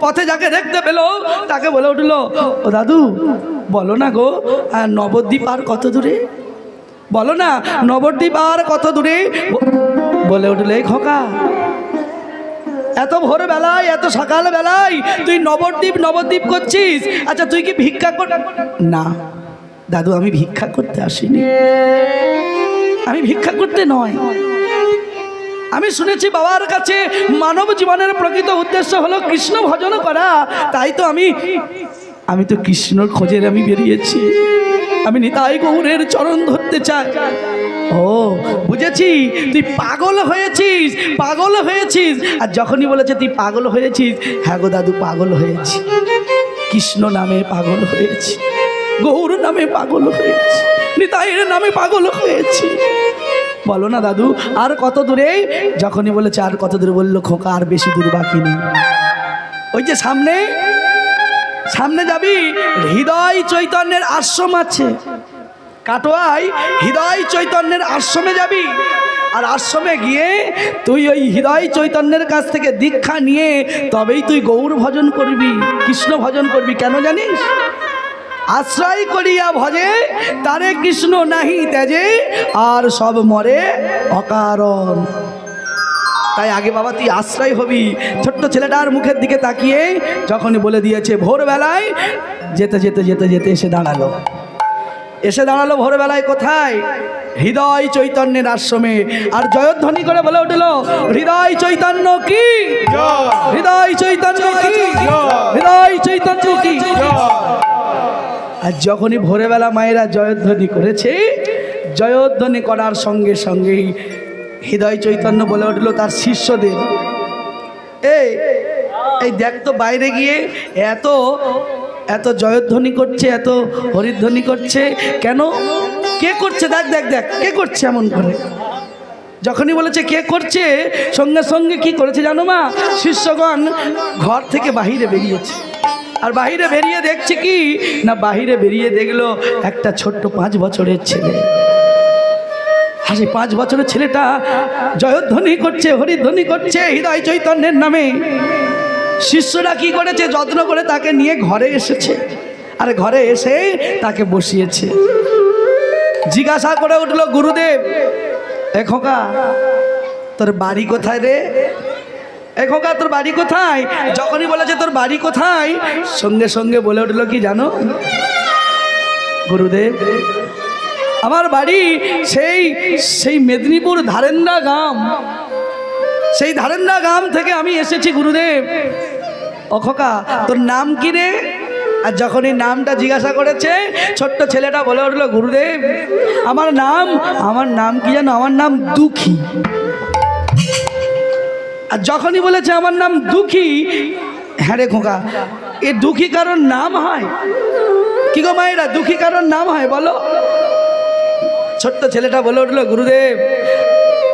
পথে যাকে দেখতে পেল তাকে বলে উঠলো, ও দাদু বলো না গো, আর নবদ্বীপ আর কত দূরে? বলো না নবদ্বীপ আর কত দূরে? বলে উঠলো, এই খোকা, এত ভোরবেলায় এত সকাল বেলায় তুই নবদ্বীপ নবদ্বীপ করছিস? আচ্ছা তুই কি ভিক্ষা কর? না দাদু, আমি ভিক্ষা করতে আসিনি, আমি ভিক্ষা করতে নয়। আমি শুনেছি বাবার কাছে মানব জীবনের প্রকৃত উদ্দেশ্য হলো কৃষ্ণ ভজন করা, তাই তো আমি তো কৃষ্ণর খোঁজে আমি বেরিয়েছি, আমি নিতাই গৌরের চরণ ধরতে চাই। ও বুঝেছি, তুই পাগল হয়েছিস, পাগল হয়েছিস। আর যখনই বলেছে তুই পাগল হয়েছিস, হ্যাঁ গো দাদু পাগল হয়েছি, কৃষ্ণ নামে পাগল হয়েছি, গৌর নামে পাগল হয়েছি, নিতাইয়ের নামে পাগল হয়েছি। বলো না দাদু আর কত দূরে? যখনই বলেছে আর কত দূরে, বললো খোকা আর বেশি দূর বাকি নেই, ওই যে সামনে সামনে যাবি, হৃদয় চৈতন্যের আশ্রম আছে কাটোয়ায়, হৃদয় চৈতন্যের আশ্রমে যাবি। আর আশ্রমে গিয়ে তুই ওই হৃদয় চৈতন্যের কাছ থেকে দীক্ষা নিয়ে তবেই তুই গৌর ভজন করবি, কৃষ্ণ ভজন করবি। কেন জানিস? আশ্রয় করিয়া ভজে তারে কৃষ্ণ নাহি তেজে, আর সব মরে অকারণ। তাই আগে বাবা তুই আশ্রয় হবি। ছোট্ট ছেলেটার মুখের দিকে তাকিয়ে যখনই বলে দিয়েছে, ভোরবেলায় যেতে যেতে যেতে যেতে এসে দাঁড়ালো ভোরবেলায় কোথায়? হৃদয় চৈতন্যের আশ্রমে। আর জয়ধ্বনি করে বলে উঠল, হৃদয় চৈতন্য কি, হৃদয় চৈতন্য কি, হৃদয় চৈতন্য কি। আর যখনই ভোরবেলা মায়েরা জয়ধ্বনি করেছে, জয়ধ্বনি করার সঙ্গে সঙ্গেই হৃদয় চৈতন্য বলে উঠল তার শিষ্যদের, এই দেখ তো বাইরে গিয়ে এত এত জয়ধ্বনি করছে, এত হরিধ্বনি করছে কেন? কে করছে? দেখ দেখ দেখ কে করছে এমন করে। যখনই বলেছে কে করছে, সঙ্গে সঙ্গে কি করেছে জানো মা? শিষ্যগণ ঘর থেকে বাহিরে বেরিয়েছে। আর বাহিরে বেরিয়ে দেখছে কি না, বাহিরে বেরিয়ে দেখলো একটা ছোট্ট 5 বছরের ছেলে। আর সেই 5 বছরের ছেলেটা জয়ধ্বনি করছে, হরিধ্বনি করছে হৃদয় চৈতন্যের নামে। শিষ্যরা কি করেছে? যত্ন করে তাকে নিয়ে ঘরে এসেছে, আর ঘরে এসে তাকে বসিয়েছে। জিজ্ঞাসা করে উঠল, গুরুদেব এ খোকা তোর বাড়ি কোথায় রে? এ খোকা তোর বাড়ি কোথায়? যখনই বলেছে তোর বাড়ি কোথায়, সঙ্গে সঙ্গে বলে উঠল কি জানো? গুরুদেব আমার বাড়ি সেই মেদিনীপুর ধারেন্দা গ্রাম, সেই ধারেন্দা গ্রাম থেকে আমি এসেছি গুরুদেব। ও খোকা তোর নাম কি রে? আর যখনই নামটা জিজ্ঞাসা করেছে, ছোট্ট ছেলেটা বলে উঠলো, গুরুদেব আমার নাম কি জানো? আমার নাম দুঃখী। আর যখনই বলেছে আমার নাম দুঃখী, হ্যাঁ রে খোকা এ দুঃখী কারোর নাম হয়? কি গো মায়েরা, দুঃখী কারোর নাম হয় বলো? ছোট্ট ছেলেটা বলে উঠলো, গুরুদেব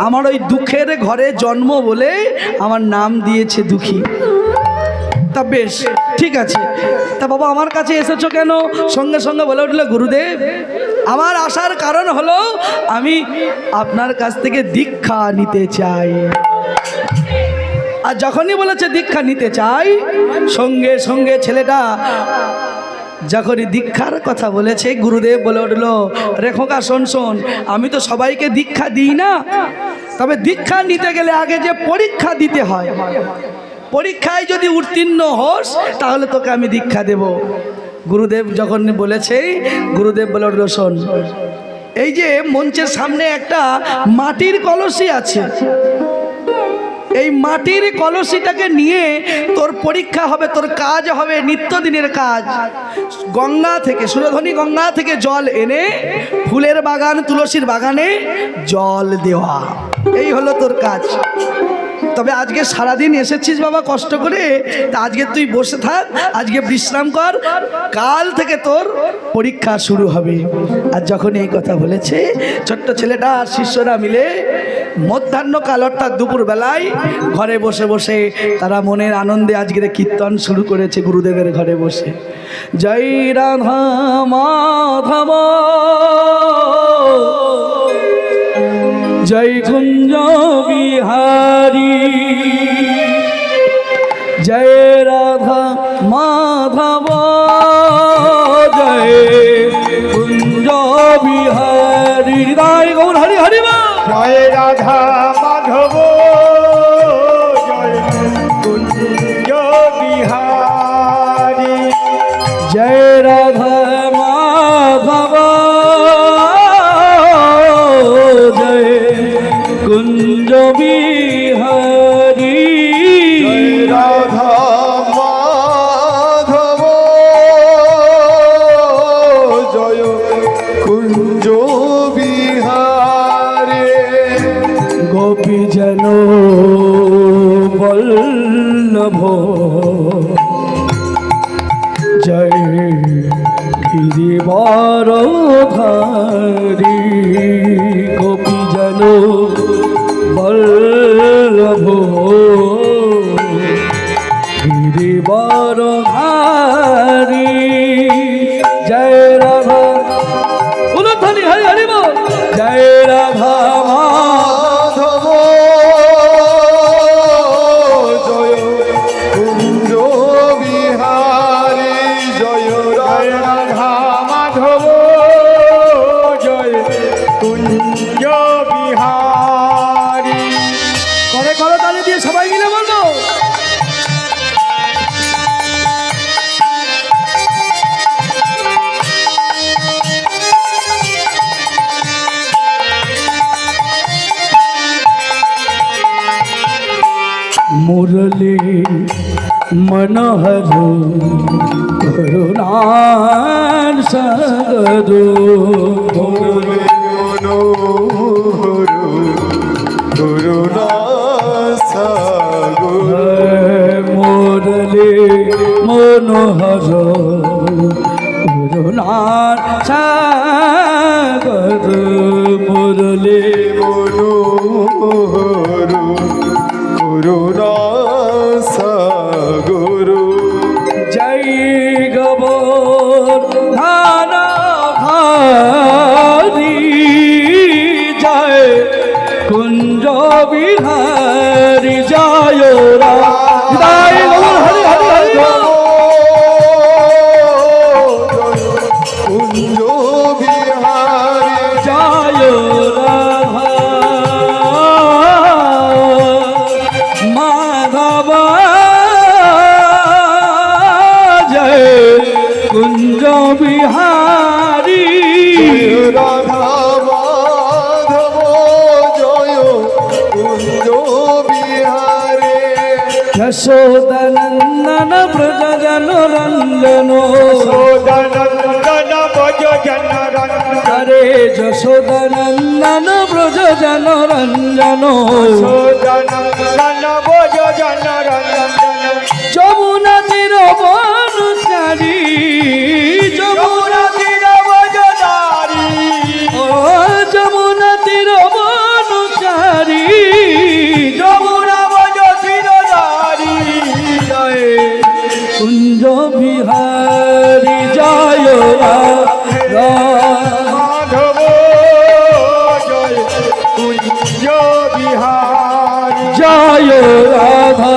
আমার ওই দুঃখের ঘরে জন্ম বলে আমার নাম দিয়েছে দুঃখী। তা বেশ ঠিক আছে, তা বাবা আমার কাছে এসেছো কেন? সঙ্গে সঙ্গে বলে উঠলো, গুরুদেব আমার আসার কারণ হলো আমি আপনার কাছ থেকে দীক্ষা নিতে চাই। আর যখনই বলেছে দীক্ষা নিতে চাই, সঙ্গে সঙ্গে ছেলেটা যখনই দীক্ষার কথা বলেছে, গুরুদেব বলে উঠলো, রে খোকা শোন শোন, আমি তো সবাইকে দীক্ষা দিই না, তবে দীক্ষা নিতে গেলে আগে যে পরীক্ষা দিতে হয়, পরীক্ষায় যদি উত্তীর্ণ হোস তাহলে তোকে আমি দীক্ষা দেব। গুরুদেব যখন বলেছে, গুরুদেব বলে উঠলো, শোন এই যে মঞ্চের সামনে একটা মাটির কলসি আছে, এই মাটির কলসিটাকে নিয়ে তোর পরীক্ষা হবে, তোর কাজ হবে নিত্যদিনের কাজ। গঙ্গা থেকে, সুরধনী গঙ্গা থেকে জল এনে ফুলের বাগান, তুলসীর বাগানে জল দেওয়া, এই হলো তোর কাজ। তবে আজকে সারাদিন এসেছিস বাবা কষ্ট করে, তা আজকে তুই বসে থাক, আজকে বিশ্রাম কর, কাল থেকে তোর পরীক্ষা শুরু হবে। আর যখন এই কথা বলেছে, ছোট্ট ছেলেটা আর শিষ্যরা মিলে মধ্যাহ্নকাল অর্থাৎ দুপুর বেলায় ঘরে বসে বসে তারা মনের আনন্দে আজকের কীর্তন শুরু করেছে গুরুদেবের ঘরে বসে। জয় রাধা মাধব জয় কুঞ্জ বিহারী, জয় রাধা মাধব জয় কুঞ্জ বিহারী হৃদয় গৌর হরি হরি বল। জয় রাধা মাধব জয় কুঞ্জ বিহারী। জয় রাধা মাধব জয় কুঞ্জ বিহারী। জয় রাধা মাধব জয় কুঞ্জ বিহারী। গোপী জন বল্লভ জয় গিরিবরধারী। গোপী জন বল্লভ গিরিবরধারী। জয় রাধা উলধ্বনি হরি হরি বল। জয় রাধা মাধব জয় কুঞ্জ বিহারী। জয় রাধা মাধব জয় কুঞ্জ বিহারী। করে করো তালে দিয়ে সবাই মিলে বলবো। মুরলী মনোহর করুণার সাগর। মনোহর করুণা সাগর। মুরলী মনোহর করুণার সাগর। মুরলী মনোহর করুণা সাগর। জয় গোবর্ধন ধারী জয় কুঞ্জ বিহারী। জয় রাধা হরি হরি হরি বল। কুঞ্জ বিহারী। জয় রাধা মাধব জয় কুঞ্জ বিহারী। রাধা মাধব জয় কুঞ্জ বিহারী। যশোদনন্দন ব্রজ জন রঞ্জন। যশোদনন্দন ব্রজ জন রঞ্জন। হরে যশোদনন্দন ব্রজ জন রঞ্জন। যশোদনন্দন ব্রজ জন রঞ্জন। যমুনা তীর বনচারী। যমুনা তীর বনচারী। ও যমুনা তীর বনচারী। যমুনা বন তীরধারী। জয় কুঞ্জ বিহারী। জয় রাধা মাধব জয় কুঞ্জ বিহারী। জয় রাধা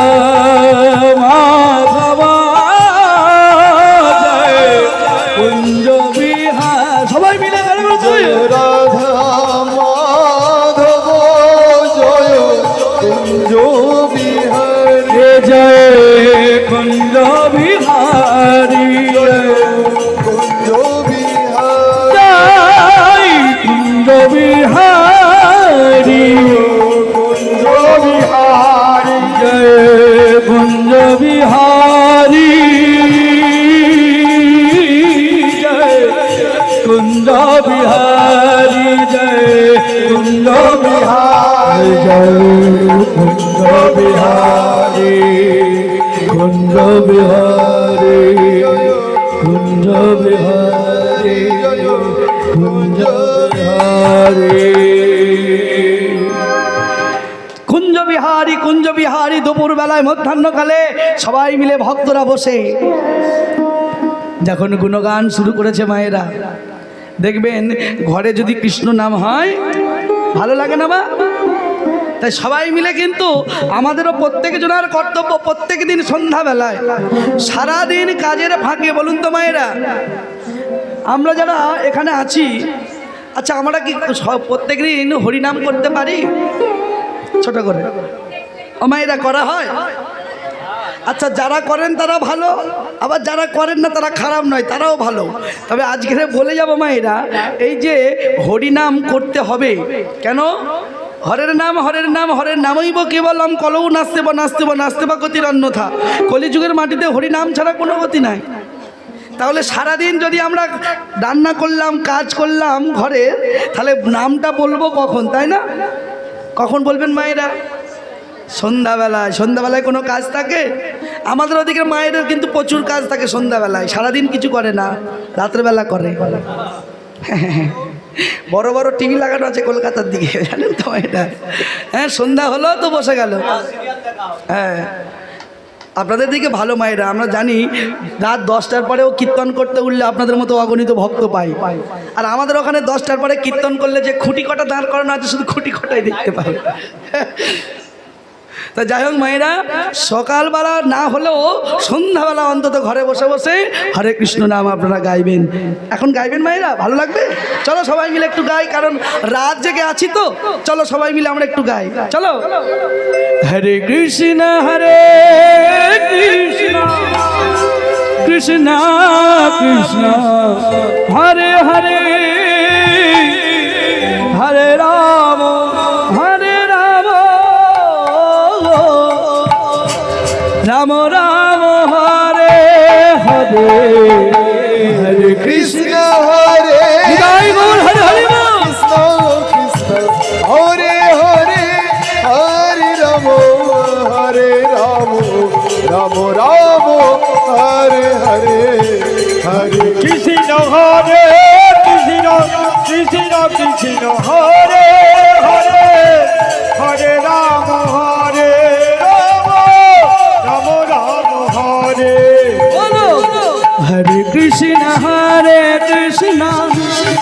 মাধব জয় কুঞ্জ বিহার। সবাই মিলে গান করতে হবে। রাধা মাধব জয় কুঞ্জ বিহারী। জয় কুঞ্জ বিহারী। কুঞ্জ বিহারী। জয় কুঞ্জ বিহারী। কুঞ্জ বিহারী। জয় কুঞ্জ বিহারী। জয় কুঞ্জ বিহারী। জয় কুঞ্জ বিহারী। জয় কুঞ্জ বিহারী। কুঞ্জ বিহারী। কুঞ্জ বিহারী। কুঞ্জ বিহারী। কুঞ্জ বিহারী কুঞ্জ বিহারী। দুপুর বেলায় মধ্যাহ্নকালে সবাই মিলে ভক্তরা বসে যখন গুণগান শুরু করেছে মায়েরা, দেখবেন ঘরে যদি কৃষ্ণ নাম হয় ভালো লাগে না মা? তাই সবাই মিলে কিন্তু আমাদেরও প্রত্যেক জনের কর্তব্য প্রত্যেক দিন সন্ধ্যাবেলায় সারাদিন কাজের ফাঁকে, বলুন তো মায়েরা, আমরা যারা এখানে আছি, আচ্ছা আমরা কি প্রত্যেক দিন হরিনাম করতে পারি? ছোট করে ও মায়েরা করা হয়? আচ্ছা, যারা করেন তারা ভালো, আবার যারা করেন না তারা খারাপ নয়, তারাও ভালো। তবে আজকে বলে যাব মায়েরা, এই যে হরিনাম করতে হবে কেন? হরের নাম হরের নাম হরের নামইব কেবলম কলৌ নাস্তেব নাস্তেব নাস্তেব গতির অন্যথা। কলিযুগের মাটিতে হরিনাম ছাড়া কোনো গতি নাই। তাহলে সারাদিন যদি আমরা রান্না করলাম, কাজ করলাম ঘরে, তাহলে নামটা বলবো কখন, তাই না? কখন বলবেন মায়েরা? সন্ধ্যাবেলায়। সন্ধ্যাবেলায় কোনো কাজ থাকে? আমাদের ওদিকে মায়েদের কিন্তু প্রচুর কাজ থাকে সন্ধ্যাবেলায়, সারাদিন কিছু করে না, রাত্রেবেলা করে। বড় বড় টিভি লাগানো আছে কলকাতার দিকে, জানেন তো এটা? হ্যাঁ, সন্ধ্যা হলো তো বসে গেল। হ্যাঁ, আপনাদের দিকে ভালো মায়েরা, আমরা জানি রাত 10টার পরেও কীর্তন করতে উঠলে আপনাদের মতো অগণিত ভক্ত পাই। আর আমাদের ওখানে 10টার পরে কীর্তন করলে যে খুঁটি কটা দাঁড় করানো আছে, শুধু খুঁটি কটাই দেখতে পাই। তা যাই হোক মায়েরা, সকালবেলা না হলেও সন্ধ্যাবেলা অন্তত ঘরে বসে বসে হরে কৃষ্ণ নাম আপনারা গাইবেন। এখন গাইবেন মায়েরা, ভালো লাগবে? চলো সবাই মিলে একটু গাই, কারণ রাত জেগে আছি তো। চলো সবাই মিলে আমরা একটু গাই, চলো। হরে কৃষ্ণ কৃষ্ণ কৃষ্ণ হরে হরে, হরে রাম হরে রাম, রাম রাম হরে হরে, হরে কৃষ্ণ হরে জয় বল হরে হরে বল। কৃষ্ণ কৃষ্ণ হরে হরে, হরে রাম হরে রাম, রাম রাম হরে হরে, হরে কৃষ্ণ হরে কৃষ্ণ কৃষ্ণ কৃষ্ণ হরে হরে, হরে রাম রাম রাম হরে। বলো হরে কৃষ্ণ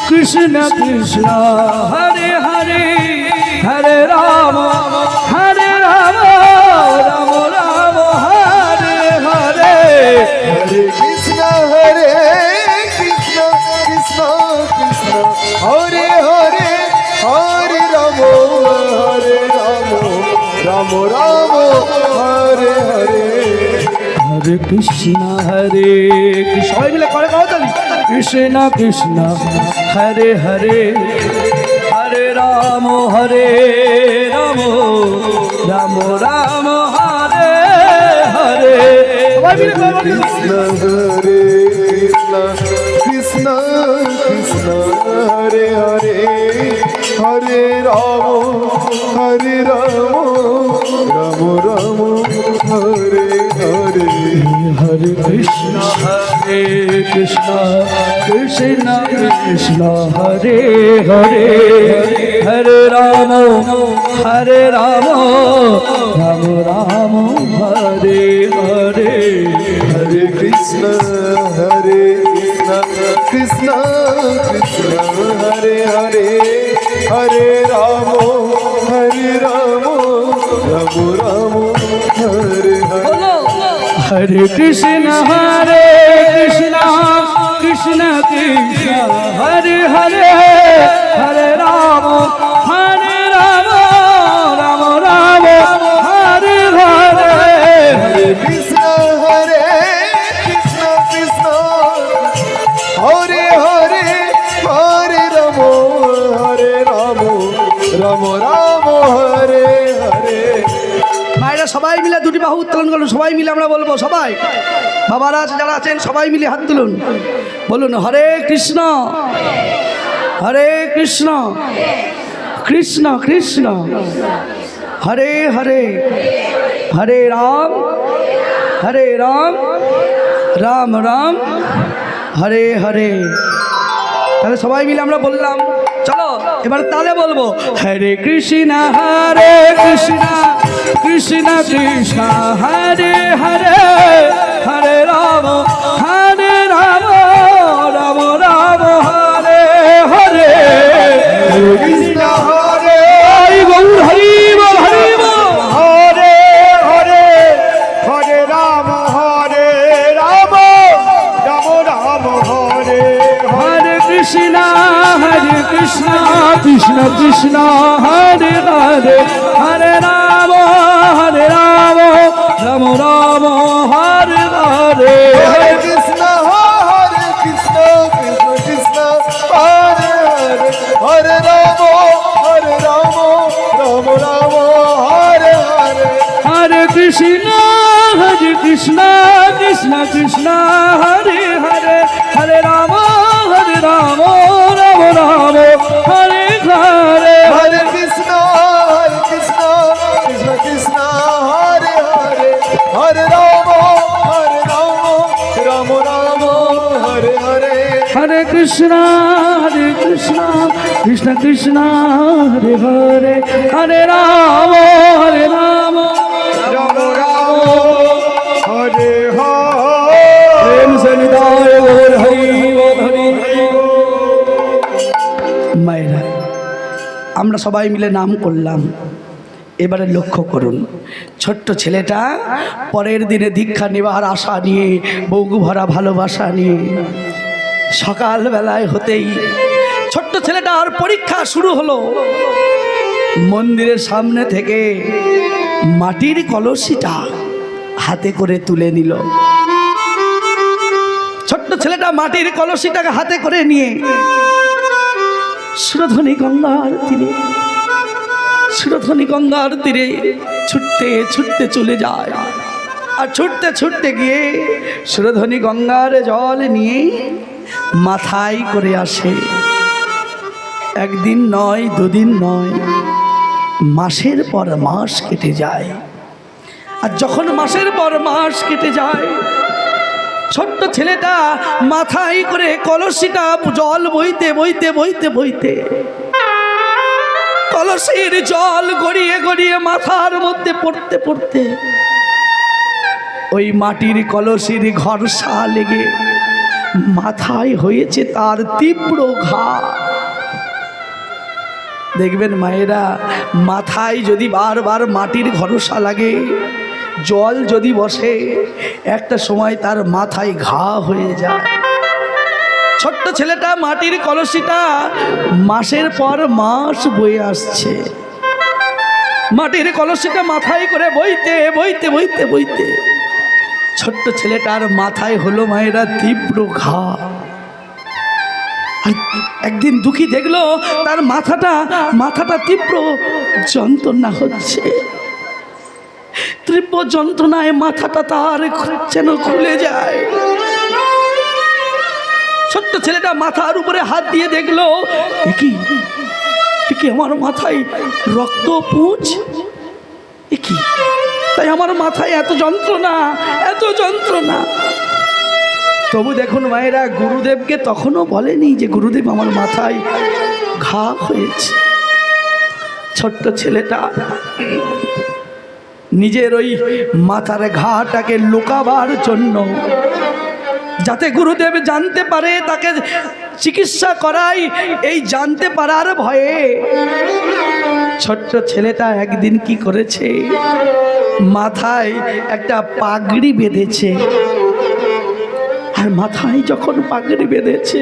কৃষ্ণ কৃষ্ণ হরে হরে, হরে রাম রাম রাম হরে হরে। হরে কৃষ্ণ কৃষ্ণ কৃষ্ণ কৃষ্ণ হরে হরে, হরে রাম রাম, রাম রাম হরে হরে। হরে কৃষ্ণ সবাই মিলে করে কও তালি। কৃষ্ণ কৃষ্ণ হরে হরে, হরে রাম রাম রাম রাম হরে হরে। সবাই মিলে করো। কৃষ্ণ হরে কৃষ্ণ কৃষ্ণ কৃষ্ণ হরে হরে, হরে রাম রাম রাম হরে হরে। হরে কৃষ্ণ কৃষ্ণ কৃষ্ণ হরে হরে, হরে রাম রাম রাম হরে হরে। হরে কৃষ্ণ কৃষ্ণ কৃষ্ণ হরে হরে, হরে রাম রাম রাম হরে হরে। হরে কৃষ্ণ কৃষ্ণ কৃষ্ণ হরে হরে, হরে রাম রাম রাম হরে হরে। হরে কৃষ্ণ কৃষ্ণ কৃষ্ণ হরে হরে, হরে রাম রাম রাম হরে হরে। মায়েরা সবাই মিলে দুটি বাহু উত্তোলন করুন, সবাই মিলে আমরা বলবো। সবাই বাবারা যারা আছেন সবাই মিলে হাত তুলুন, বলুন হরে কৃষ্ণ কৃষ্ণ কৃষ্ণ হরে হরে, হরে রাম রাম রাম হরে হরে। তাহলে সবাই মিলে আমরা বললাম, চলো এবার তাহলে বলবো হরে কৃষ্ণ কৃষ্ণ কৃষ্ণ হরে হরে, হরে রাম রাম রাম হরে হরে। কৃষ্ণ হরে হরি বল হরি বল হরে Krishna Krishna Krishna Hare Hare Hare Ram Ram Ram Hare Hare Hare Krishna Krishna Krishna Hare Hare Hare Rama Rama Rama Hare Hare হরে Krishna Krishna Krishna Krishna Hare Hare Hare Ram Ram Ram Hare Hare Hare Krishna Krishna Krishna Hare Hare Hare Rama Rama Rama Hare Hare হরে কৃষ্ণ কৃষ্ণ কৃষ্ণ হরে হরে হরে রাম রাম রাম রাম হরে হরে প্রেম সে নিতাই গৌর হরি হরি মায়েরা, আমরা সবাই মিলে নাম করলাম। এবারে লক্ষ্য করুন, ছোট্ট ছেলেটা পরের দিনে দীক্ষা নেবার আশা নিয়ে, বউগু ভরা ভালোবাসা নিয়ে সকালবেলায় হতেই ছোট্ট ছেলেটার পরীক্ষা শুরু হলো। মন্দিরের সামনে থেকে মাটির কলসিটা হাতে করে তুলে নিল। ছোট্ট ছেলেটা মাটির কলসিটাকে হাতে করে নিয়ে সুরধনী গঙ্গার তীরে ছুটতে ছুটতে চলে যায়। আর ছুটতে ছুটতে গিয়ে সুরধনী গঙ্গার জল নিয়ে মাথায় করে আসে। একদিন নয়, দুদিন নয়, মাসের পর মাস কেটে যায়। আর যখন মাসের পর মাস কেটে যায়, ছোট্ট ছেলেটা মাথায় করে কলসিটা জল বইতে বইতে বইতে বইতে কলসির জল গড়িয়ে গড়িয়ে মাথার মধ্যে পড়তে পড়তে ওই মাটির কলসির ঘর্ষা লেগে মাথায় হয়েছে তার তীব্র ঘা। দেখবেন মায়েরা, মাথায় যদি বারবার মাটির ঘর্ষা লাগে, জল যদি বসে, একটা সময় তার মাথায় ঘা হয়ে যায়। ছোট্ট ছেলেটা মাটির কলসিটা মাসের পর মাস বয়ে আসছে। মাটির কলসিটা মাথায় করে বইতে বইতে বইতে বইতে ছোট্ট ছেলেটার মাথায় হলো মায়েরা তীব্র ঘা। আর একদিন দুঃখী দেখলো তার মাথাটা তীব্র যন্ত্রণা হচ্ছে। তীব্র যন্ত্রণায় মাথাটা তার যেন খুলে যায়। ছোট্ট ছেলেটা মাথার উপরে হাত দিয়ে দেখলো, কি আমার মাথায় রক্ত পুঁজ, কি তাই আমার মাথায় এত যন্ত্রণা, এত যন্ত্রণা। তবু দেখুন মায়েরা, গুরুদেবকে তখনও বলেনি যে গুরুদেব আমার মাথায় ঘা হয়েছে। ছোট্ট ছেলেটা নিজের ওই মাথার ঘাটাকে লুকাবার জন্য, যাতে গুরুদেব জানতে পারে তাকে চিকিৎসা করাই, এই জানতে পারার ভয়ে ছোট্ট ছেলেটা একদিন কি করেছে, মাথায় একটা পাগড়ি বেঁধেছে। আর মাথায় যখন পাগড়ি বেঁধেছে,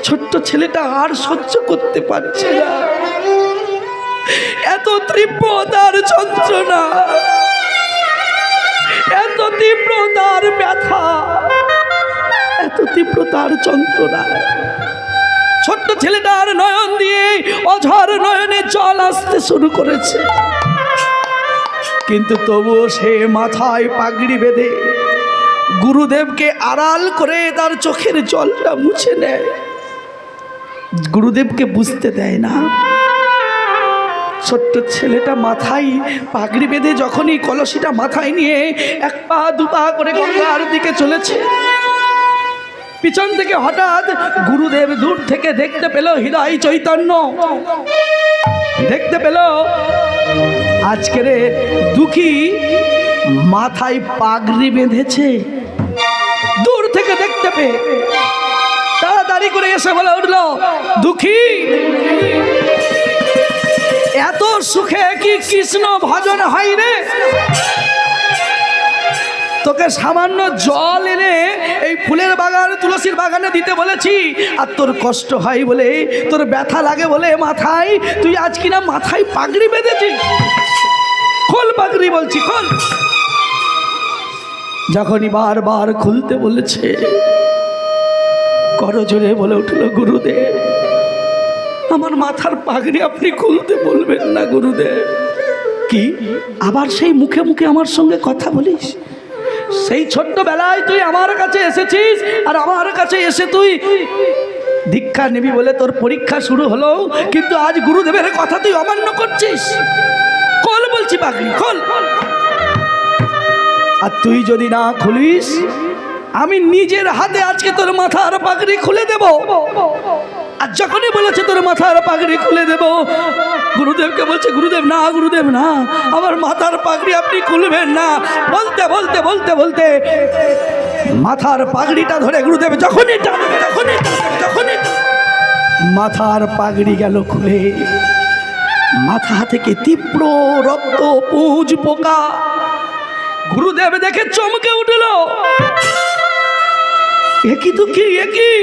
ছোট্ট ছেলেটা আর সহ্য করতে পারছে না। এত তীব্র তার যন্ত্রণা, এত তীব্র তার ব্যথা, এত তীব্র তার যন্ত্রণা। ছোট্ট ছেলেটার নয়ন দিয়ে অঝর নয়নে জল আসতে শুরু করেছে। কিন্তু তবুও সে মাথায় পাগড়ি বেঁধে গুরুদেবকে আড়াল করে তার চোখের জলটা মুছে নেয়। গুরুদেবকে বুঝতে দেয় না। ছোট্ট ছেলেটা মাথায় পাগড়ি বেঁধে যখনই কলসিটা মাথায় নিয়ে এক পা দু পা করে গঙ্গার দিকে চলেছে, পিছন থেকে হঠাৎ গুরুদেব দূর থেকে দেখতে পেল হৃদয় চৈতন্য, দেখতে পেল আজকের দুঃখী মাথায় পাগড়ি বেঁধেছে। দূর থেকে দেখতে পেয়ে তাড়াতাড়ি করে এসে বলে উঠল, দুঃখী, এত সুখে কি কৃষ্ণ ভজন হয় রে? তোকে সামান্য জল এনে এই ফুলের বাগান তুলসীর বাগানে দিতে বলেছি, আর তোর কষ্ট হয় বলে, তোর ব্যথা লাগে বলে মাথায়, তুই আজ কিনা মাথায় পাগড়ি বেঁধেছিস। খোল পাগড়ি বলছি, খোল। যখনই বারবার খুলতে বলেছে, করজোরে বলে উঠল, গুরুদেব আমার মাথার পাগড়ি আপনি খুলতে বলবেন না গুরুদেব। কি আবার সেই মুখে মুখে আমার সঙ্গে কথা বলিস? সেই ছোট্টবেলায় তুই আমার কাছে এসেছিস, আর আমার কাছে এসে তুই দীক্ষা নিবি বলে তোর পরীক্ষা শুরু হলো, কিন্তু আজ গুরুদেবের কথা তুই অমান্য করছিস। খোল বলছি পাগড়ি, খোল। আর তুই যদি না খুলিস, আমি নিজের হাতে আজকে তোর মাথার পাগড়ি খুলে দেব। আর যখনই বলেছে তোর মাথার পাগড়ি খুলে দেব, গুরুদেবকে বলছে, গুরুদেব না, গুরুদেব না, আমার মাথার পাগড়ি আপনি খুলবেন না। বলতে বলতে বলতে বলতে মাথার পাগড়িটা ধরে গুরুদেব যখনই টানবে, যখনই মাথার পাগড়ি গেল খুলে। মাথা থেকে তীব্র রক্ত পুঁজ পোকা। গুরুদেব দেখে চমকে উঠল, একই তো কি, একই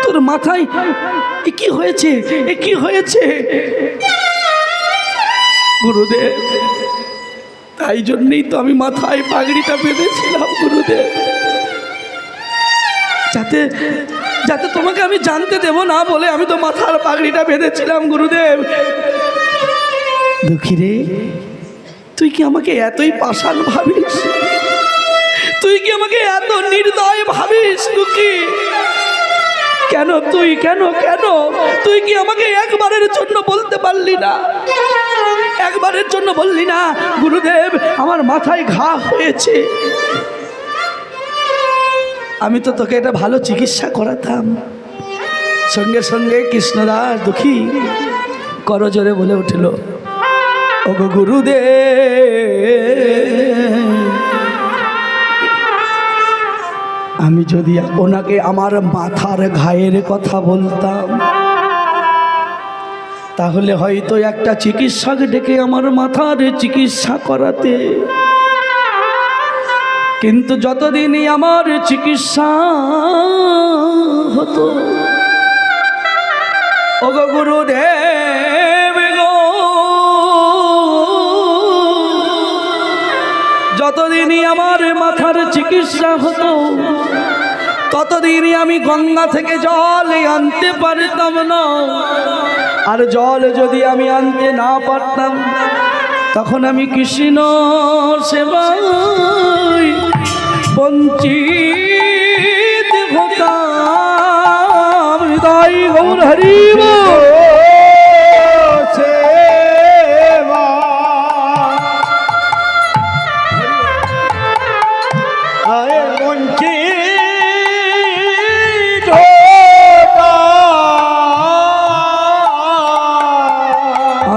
তোর মাথায় কি হয়েছে, কি হয়েছে? গুরুদেব তাই জন্যই তো আমি মাথায় পাগড়িটা বেঁধেছিলাম গুরুদেব, যাতে যাতে তোমাকে আমি জানতে দেব না বলে আমি তো মাথার পাগড়িটা বেঁধেছিলাম গুরুদেব। দুঃখী রে, তুই কি আমাকে এতই পাষাণ ভাবিস? তুই কি আমাকে এত নির্দয় ভাবিস? দুঃখী কেন তুই, কেন কেন তুই কি আমাকে একবারের জন্য বলতে পারলি না? একবারের জন্য বললি না, গুরুদেব আমার মাথায় ঘা হয়েছে, আমি তো তোকে এটা ভালো চিকিৎসা করাতাম। সঙ্গে সঙ্গে কৃষ্ণদাস দুঃখী করজোরে বলে উঠল, ওগো গুরুদেব, আমি যদি আপনাকে আমার মাথার ঘায়ের কথা বলতাম, তাহলে হয়তো একটা চিকিৎসক ডেকে আমার মাথার চিকিৎসা করাতে, কিন্তু যতদিনই আমার চিকিৎসা হতো, ওগো গুরুদেব গো, যতদিনই আমার মাথার চিকিৎসা হতো, ততদিনই আমি গঙ্গা থেকে জল আনতে পারতাম না। আর জল যদি আমি আনতে না পারতাম, তখন আমি কৃষ্ণ সেবায় বঞ্চিত হতাম। হৃদয় গৌর হরি বল।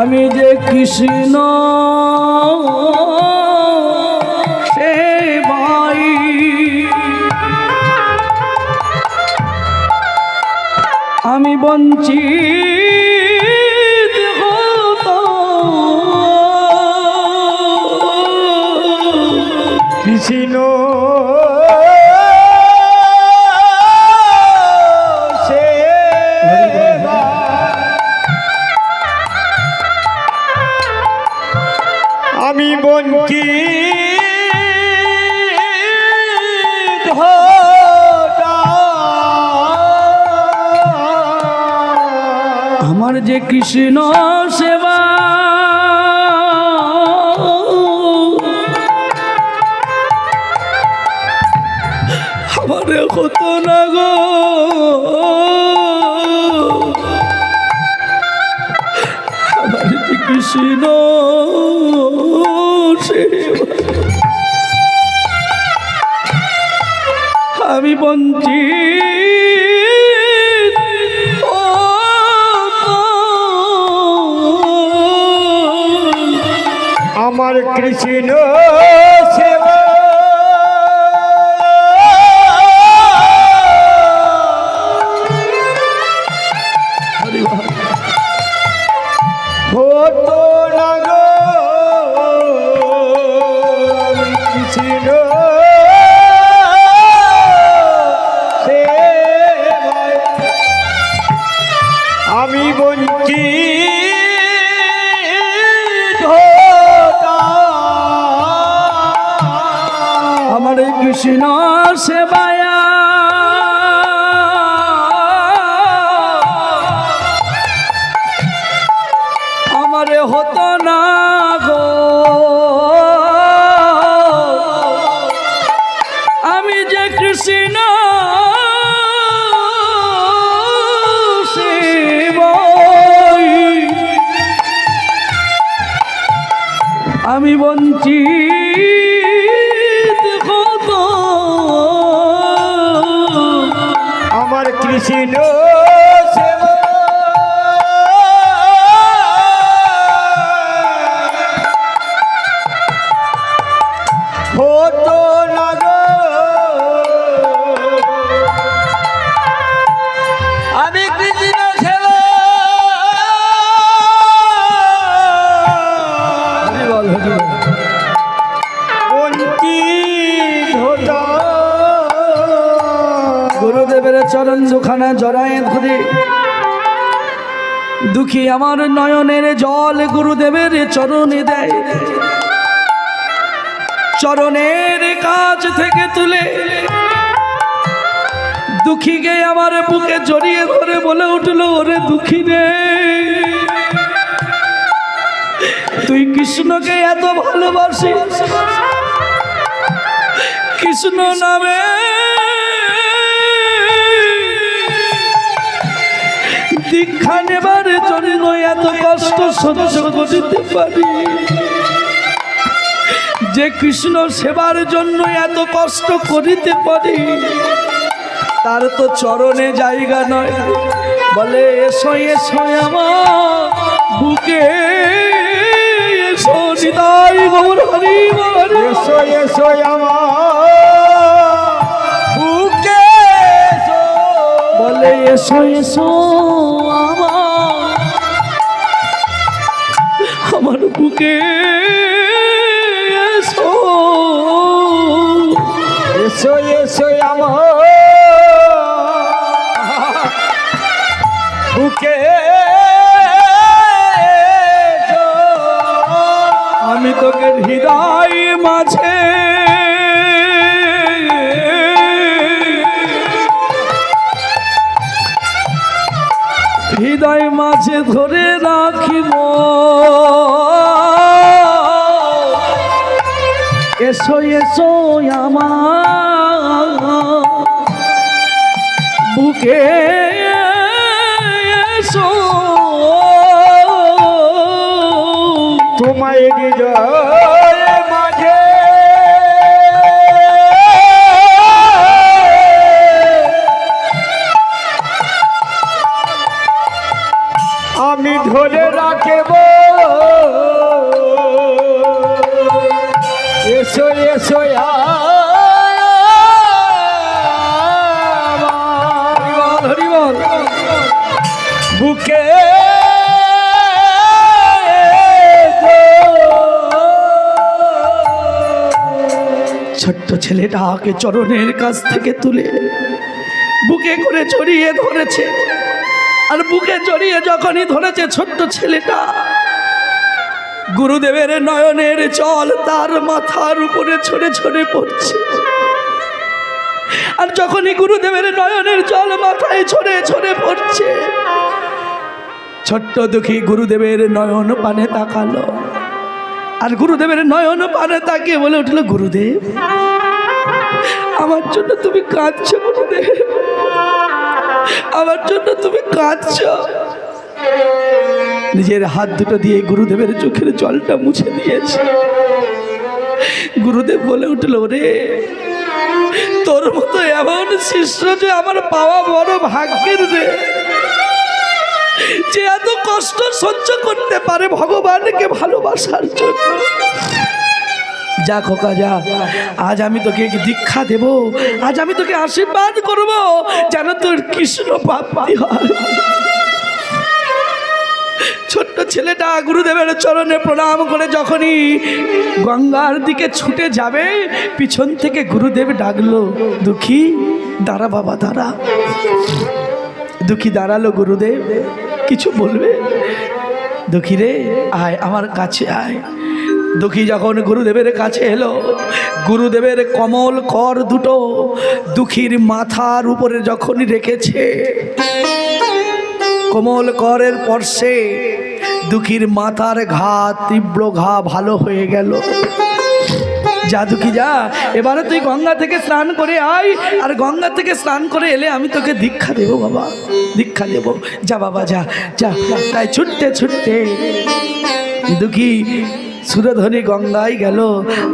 আমি যে কৃষ্ণ সেবাই আমি বঞ্চিত হতাম। কৃষ্ণ আমি বঞ্চিত আমার যে কৃষ্ণ সেবা আমার হতো না গো, আমার যে কৃষ্ণ আমি বঞ্চিত আমার কৃষ্ণ সেবা হতো না গো। আমার কৃষ্ণ সেবায়া আমারে হতো না গো, আমি যে কৃষ্ণ সেবই আমি বঞ্চিত কত আমার কৃষ্ণ সেবা হতো না গো, আমি কৃষ্ণ সেবা বঞ্চিত হতাম। গুরুদেবের চরণ দুখানা জড়ায় ধরে দুঃখী আমার নয়নের জল গুরুদেবের চরণে দেয়, চরণের কাছ থেকে তুলে দুঃখীকে আমার বুকে জড়িয়ে ধরে বলে উঠল, ওরে দুঃখী রে, তুই কৃষ্ণকে এত ভালোবাসিস, কৃষ্ণ নামে দীক্ষা নেবার জন্য এত কষ্ট সহ্য করতে পারি, যে কৃষ্ণ সেবার জন্য এত কষ্ট করিতে পারি, তার তো চরণে জায়গা নয়। বলে এসো এসো আমার বুকে এসো, নিতাই গৌর হরি হরি। এসো এসো আমার বুকে এসো, বলে এসো এসো আমার বুকে এসো, এসো এসো আমার বুকে এসো, আমি তোকে হৃদয় মাঝে হৃদয় মাঝে ধরে রাখিব, এসো এসো আমার বুকে এসো, তোমায় হৃদয় মাঝে আমি ধরে রাখব, এসো এসো আমার হরি বল বুকে ছোট্ট ছেলেটাকে চরণের কাছ থেকে তুলে বুকে করে জড়িয়ে ধরেছে, আর বুকে জড়িয়ে যখনই ধরেছে ছোট্ট ছেলেটা, গুরুদেবের নয়নের জল তার মাথার উপরে ছড়ে ছড়ে পড়ছে। আর যখনই গুরুদেবের নয়নের জল মাথায় ছড়ে ছড়ে পড়ছে, ছোট্ট দুঃখী গুরুদেবের নয়ন পানে তাকালো, আর গুরুদেবের নয়ন পানে তাকিয়ে বলে উঠল, গুরুদেব আমার জন্য তুমি কাঁদছো, গুরুদেব আমার জন্য তুমি কাঁদছো। নিজের হাত দুটো দিয়ে গুরুদেবের চোখের জলটা মুছে দিয়েছে। গুরুদেব বলে উঠল, রে তোর মতো এমন শিষ্য যে আমার পাওয়া বড় ভাগ্যের রে, যে এত কষ্ট সহ্য করতে পারে ভগবানকে ভালোবাসার জন্য। যা খোকা যা, আজ আমি তোকে দীক্ষা দেব, আজ আমি তোকে আশীর্বাদ করব যেন তোর কৃষ্ণ প্রাপ্তি হয়। ছোট্ট ছেলেটা গুরুদেবের চরণে প্রণাম করে যখনই গঙ্গার দিকে ছুটে যাবে, পিছন থেকে গুরুদেব ডাকলো, দুঃখী দাঁড়া বাবা দাঁড়া। দুঃখী দাঁড়ালো, গুরুদেব কিছু বলবে? দুঃখী রে আয় আমার কাছে আয়। দুঃখী যখন গুরুদেবের কাছে এলো, গুরুদেবের কমল কর দুটো দুঃখীর মাথার উপরে যখন রেখেছে, কোমল করের স্পর্শে দুঃখীর মাথার ঘা, তীব্র ঘা ভালো হয়ে গেল। যা দুঃখী যা, এবারে তুই গঙ্গা থেকে স্নান করে আয়, আর গঙ্গা থেকে স্নান করে এলে আমি তোকে দীক্ষা দেব বাবা, দীক্ষা দেব। যা বাবা যা যা। তাই ছুটতে ছুটতে দুঃখী সুরধ্বনি গঙ্গায় গেল,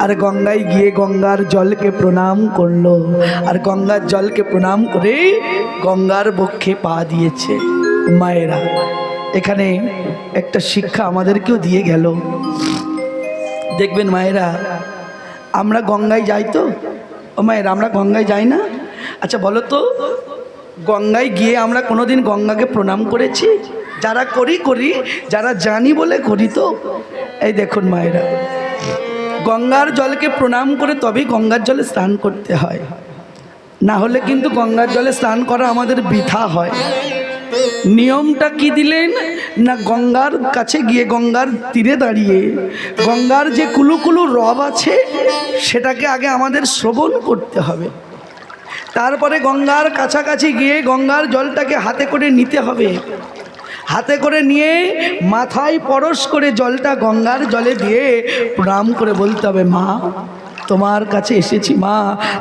আর গঙ্গায় গিয়ে গঙ্গার জলকে প্রণাম করলো, আর গঙ্গার জলকে প্রণাম করে গঙ্গার বক্ষে পা দিয়েছে। মায়েরা, এখানে একটা শিক্ষা আমাদেরকেও দিয়ে গেল। দেখবেন মায়েরা, আমরা গঙ্গায় যাই তো, ও মায়েরা আমরা গঙ্গায় যাই না? আচ্ছা বলো তো, গঙ্গায় গিয়ে আমরা কোনোদিন গঙ্গাকে প্রণাম করেছি? যারা করি করি, যারা জানি বলে করি তো। এই দেখুন মায়েরা, গঙ্গার জলকে প্রণাম করে তবেই গঙ্গার জলে স্নান করতে হয়, না হলে কিন্তু গঙ্গার জলে স্নান করা আমাদের বৃথা হয়। নিয়মটা কি দিলেন না, গঙ্গার কাছে গিয়ে গঙ্গার তীরে দাঁড়িয়ে গঙ্গার যে কুলুকুলু রব আছে সেটাকে আগে আমাদের শ্রবণ করতে হবে, তারপরে গঙ্গার কাছাকাছি গিয়ে গঙ্গার জলটাকে হাতে করে নিতে হবে, হাতে করে নিয়ে মাথায় পরশ করে জলটা গঙ্গার জলে দিয়ে প্রণাম করে বলতে হবে, মা তোমার কাছে এসেছি, মা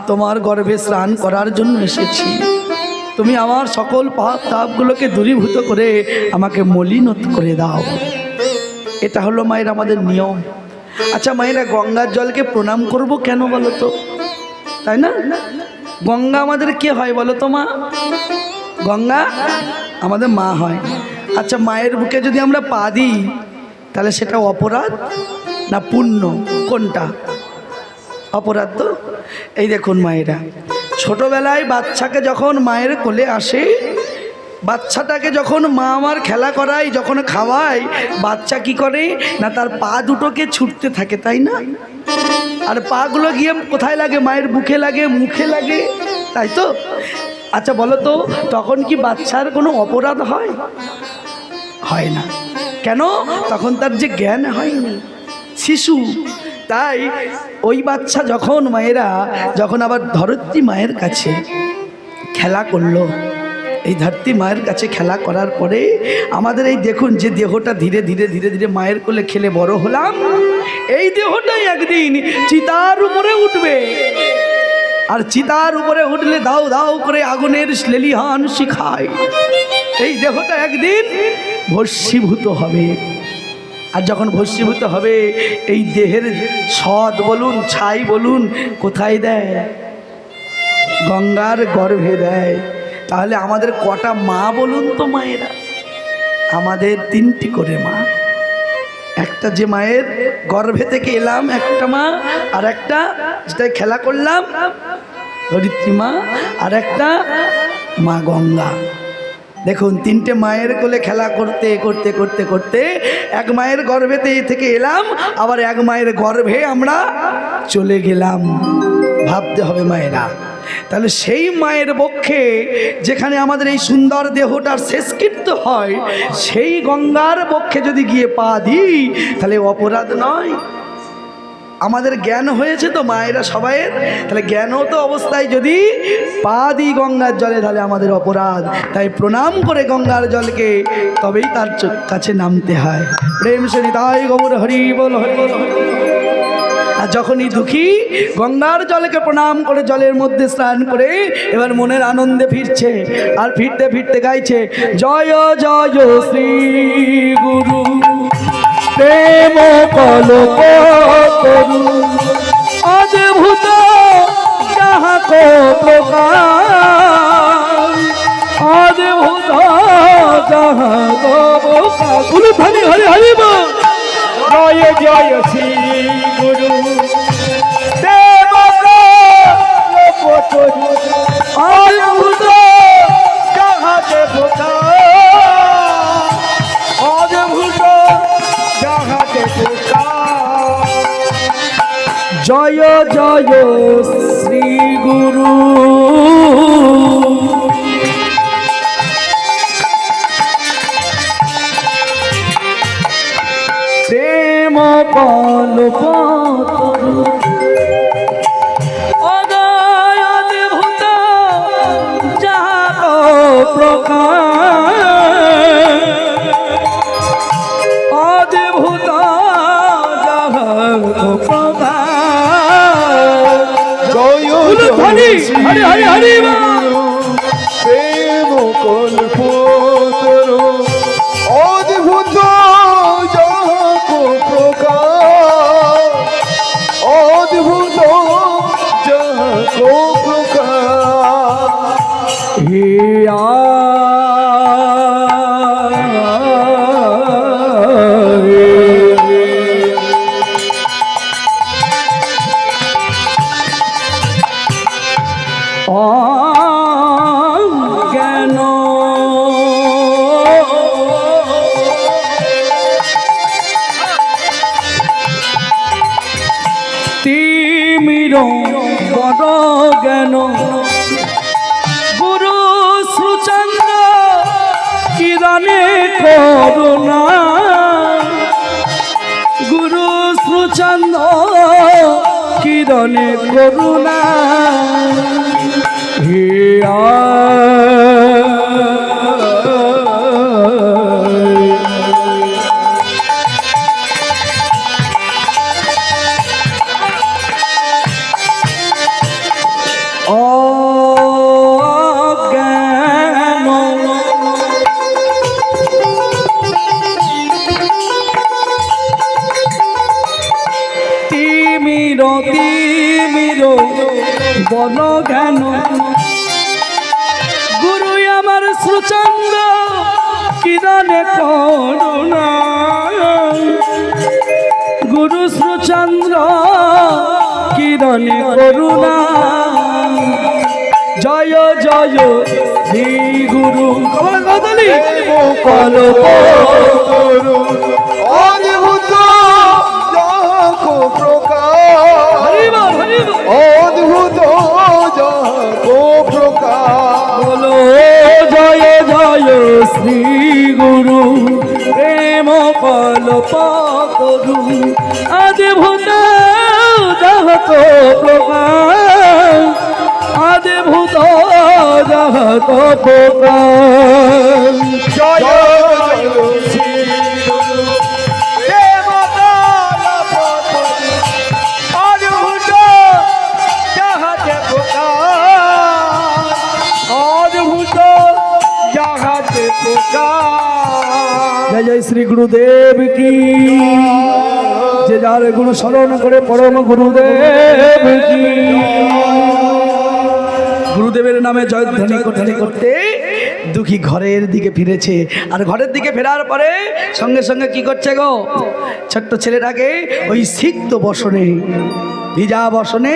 তোমার গর্ভে স্নান করার জন্য এসেছি, তুমি আমার সকল পাপ তাপগুলোকে দূরীভূত করে আমাকে মলিন করে দাও। এটা হলো মায়ের আমাদের নিয়ম। আচ্ছা মায়েরা, গঙ্গার জলকে প্রণাম করব কেন বলো তো? তাই না? গঙ্গা আমাদের কে হয় বলো তো মা? গঙ্গা আমাদের মা হয়। আচ্ছা, মায়ের বুকে যদি আমরা পা দিই তাহলে সেটা অপরাধ না পুণ্য? কোনটা? অপরাধ তো। এই দেখুন মায়েরা, ছোটবেলায় বাচ্চাকে যখন মায়ের কোলে আসে, বাচ্চাটাকে যখন মা আমার খেলা করায়, যখন খাওয়ায়, বাচ্চা কি করে না তার পা দুটোকে ছুটতে থাকে, তাই না? আর পাগুলো গিয়ে কোথায় লাগে? মায়ের বুকে লাগে, মুখে লাগে, তাই তো? আচ্ছা বলো তো, তখন কি বাচ্চার কোনো অপরাধ হয়? হয় না। কেন? তখন তার যে জ্ঞান হয়নি, শিশু। তাই ওই বাচ্চা যখন মায়েরা যখন আবার ধরিত্রী মায়ের কাছে খেলা করলো, এই ধরতী মায়ের কাছে খেলা করার পরে আমাদের এই দেখুন যে দেহটা ধীরে ধীরে ধীরে ধীরে মায়ের কোলে খেলে বড় হলাম, এই দেহটাই একদিন চিতার উপরে উঠবে, আর চিতার উপরে উঠলে দাও দাও করে আগুনের লেলিহান শিখায়। এই দেহটা একদিন ভস্মীভূত হবে, আর যখন ভস্মীভূত হবে এই দেহের সদ বলুন, ছাই বলুন, কোথায় দেয়? গঙ্গার গর্ভে দেয়। তাহলে আমাদের কটা মা বলুন তো মায়েরা? আমাদের 3টি করে মা। একটা যে মায়ের গর্ভে থেকে এলাম একটা মা, আর একটা যেটাই খেলা করলাম ধরিত্রী মা, আর একটা মা গঙ্গা। দেখুন 3টে মায়ের কোলে খেলা করতে করতে করতে করতে এক মায়ের গর্ভেতে থেকে এলাম, আবার এক মায়ের গর্ভে আমরা চলে গেলাম। ভাবতে হবে মায়েরা। তাহলে সেই মায়ের পক্ষে যেখানে আমাদের এই সুন্দর দেহটার শেষকৃত্য হয়, সেই গঙ্গার পক্ষে যদি গিয়ে পা দিই তাহলে অপরাধ নয়। আমাদের জ্ঞান হয়েছে তো মায়েরা সবাইয়ের, তাহলে জ্ঞানত অবস্থায় যদি পা দিই গঙ্গার জলে তাহলে আমাদের অপরাধ। তাই প্রণাম করে গঙ্গার জলকে তবেই তার কাছে নামতে হয়। প্রেম সে নিতাই গৌর হরি বল হরি বল। আর যখনই দুঃখী গঙ্গার জলকে প্রণাম করে জলের মধ্যে স্নান করে এবার মনের আনন্দে ফিরছে, আর ফিরতে ফিরতে গাইছে, জয় জয় শ্রী গুরু প্রেম কলপ তরু অদ্ভুত যাহাক প্রকাশ, অদ্ভুত যাহাক প্রকাশ। ধনি হরি হরি বল। জয় জয় শ্রী গুরু দেব অদ্ভুত যাহাতে প্রকাশ, অদ্ভুত যাহাতে প্রকাশ। জয় জয় শ্রী গুরু প্রেম কলপ ধ্বনি, হরি হরি হরি বল। প্রেম কল্প তরু অদ্ভুত যাহা প্রকার অদ্ভুত যাহা প্রকার হে জ্ঞান তিমির বড় জ্ঞান গুরু সুচন্দ্র কিরণে করুণা গুরু সুচন্দ্র কিরণে করুণা হে তিমির বন জ্ঞান গুরু আমার সুচন্দ্র কিরণে করুণা গুরু সুচন্দ্র কিরণে করুণা জয় জয় শ্রী গুরু কমল কদলি কল্প তরু অদ্ভুত যাহা প্রকার হরি বল হরি বল অদ্ভুত যাহা প্রকার বলো জয় জয় শ্রী গুরু প্রেম কল্প তরু অদ্ভুত যাহত প্রকার অদ্ভুত যাহত প্রকার জয় জয় শ্রী গুরু অদ্ভুত যাহাতে প্রকার অদ্ভুত যাহাতে প্রকার জয় জয় শ্রী গুরুদেব কি যে যার গুরু স্মরণ করে পরম গুরুদেব কি গুরুদেবের নামে জয়ধ্বনি করতে করতে দুঃখী ঘরের দিকে ফিরেছে আর ঘরের দিকে ফেরার পরে সঙ্গে সঙ্গে কি করছে গো ছোট্ট ছেলেটাকে ওই সিক্ত বসনে ভিজা বসনে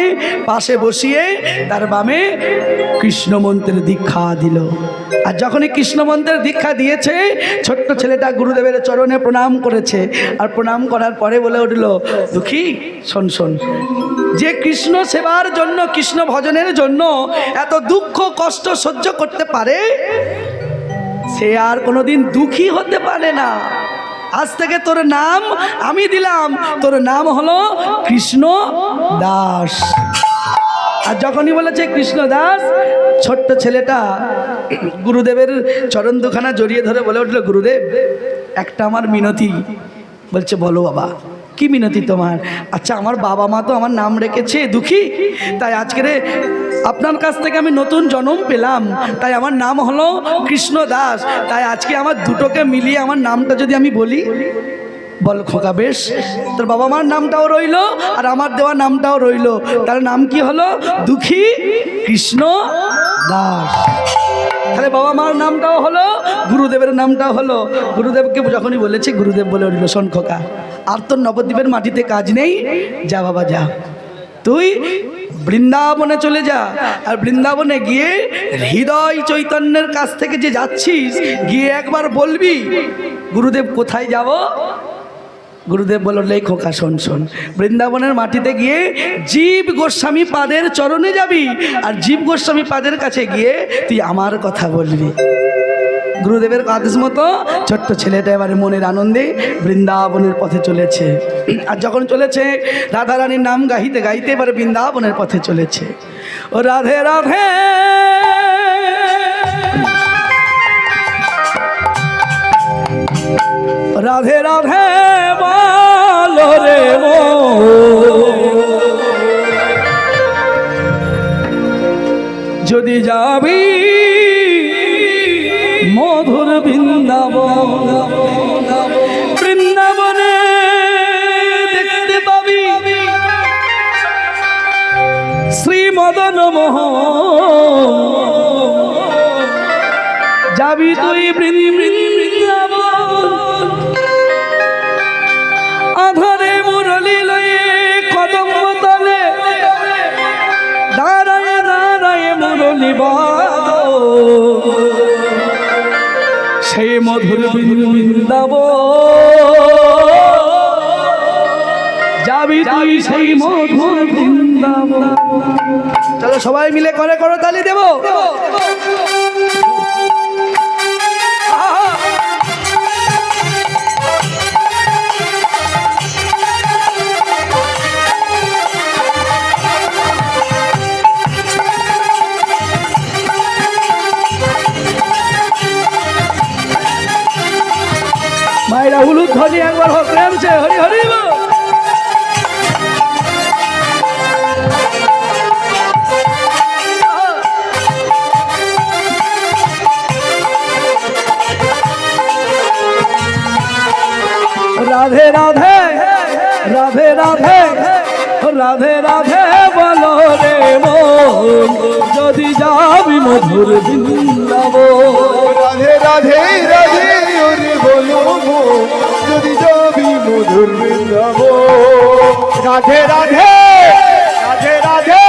পাশে বসিয়ে তার বামে কৃষ্ণ মন্ত্রের দীক্ষা দিল আর যখনই কৃষ্ণ মন্ত্রের দীক্ষা দিয়েছে ছোট্ট ছেলেটা গুরুদেবের চরণে প্রণাম করেছে আর প্রণাম করার পরে বলে উঠল দুঃখী শোন শোন যে কৃষ্ণ সেবার জন্য কৃষ্ণ ভজনের জন্য এত দুঃখ কষ্ট সহ্য করতে পারে সে আর কোনোদিন দুঃখী হতে পারে না আজ থেকে তোর নাম আমি দিলাম তোর নাম হলো কৃষ্ণ দাস আর যখনই বলেছে কৃষ্ণ দাস ছোট্ট ছেলেটা গুরুদেবের চরণ দুখানা জড়িয়ে ধরে বলে উঠলো গুরুদেব একটা আমার মিনতি বলছে বলো বাবা কি মিনতি তোমার আচ্ছা আমার বাবা মা তো আমার নাম রেখেছে দুঃখী তাই আজকের আপনার কাছ থেকে আমি নতুন জন্ম পেলাম তাই আমার নাম হলো কৃষ্ণ দাস তাই আজকে আমার দুটোকে মিলিয়ে আমার নামটা যদি আমি বলি বল খোকা বেশ তোর বাবা মার নামটাও রইলো আর আমার দেওয়া নামটাও রইলো তার নাম কি হলো দুঃখী কৃষ্ণ দাস তাহলে বাবা মার নামটাও হলো গুরুদেবের নামটাও হলো গুরুদেবকে যখনই বলেছে গুরুদেব বলে উঠল শোন খোকা আর তোর নবদ্বীপের মাটিতে কাজ নেই যা বাবা যা তুই বৃন্দাবনে চলে যা আর বৃন্দাবনে গিয়ে হৃদয় চৈতন্যের কাছ থেকে যে যাচ্ছিস গিয়ে একবার বলবি গুরুদেব কোথায় যাব গুরুদেব বললেই খোকা শোন শোন বৃন্দাবনের মাটিতে গিয়ে জীব গোস্বামী পাদের চরণে যাবি আর জীব গোস্বামী পাদের কাছে গিয়ে তুই আমার কথা বলবি গুরুদেবের আদেশ মতো ছোট্ট ছেলেটা এবারে মনের আনন্দে বৃন্দাবনের পথে চলেছে আর যখন চলেছে রাধারানীর নাম গাইতে গাইতে এবারে বৃন্দাবনের পথে চলেছে ও রাধে রাধে রাধে রাধে বলো রে যদি যাবি মধুর বৃন্দাবন, বৃন্দাবনে দেখতে পাবি শ্রী মদন মোহন। যাবি তুই বৃন্দাবন, আধারে মুরলি লয়ে কদম্ব তলে দাঁড়ায় দাঁড়ায় মুরলি বাজো, সেই মধুর বৃন্দাবন। যাবি তুই সেই মধুর বৃন্দাবন। চলো সবাই মিলে করে করে তালি দেব। মায়েরা হলুদ ধ্বনি একবার হোক প্রেমছে হরি হরি বল। রাধে রাধে রাধে রাধে রাধে রাধে বলো রে মন, যদি যাবি মধুর বৃন্দাবন। রাধে রাধে রাধে ওরে বলো মন, যদি যাবি মধুর বৃন্দাবন। রাধে রাধে রাধে রাধে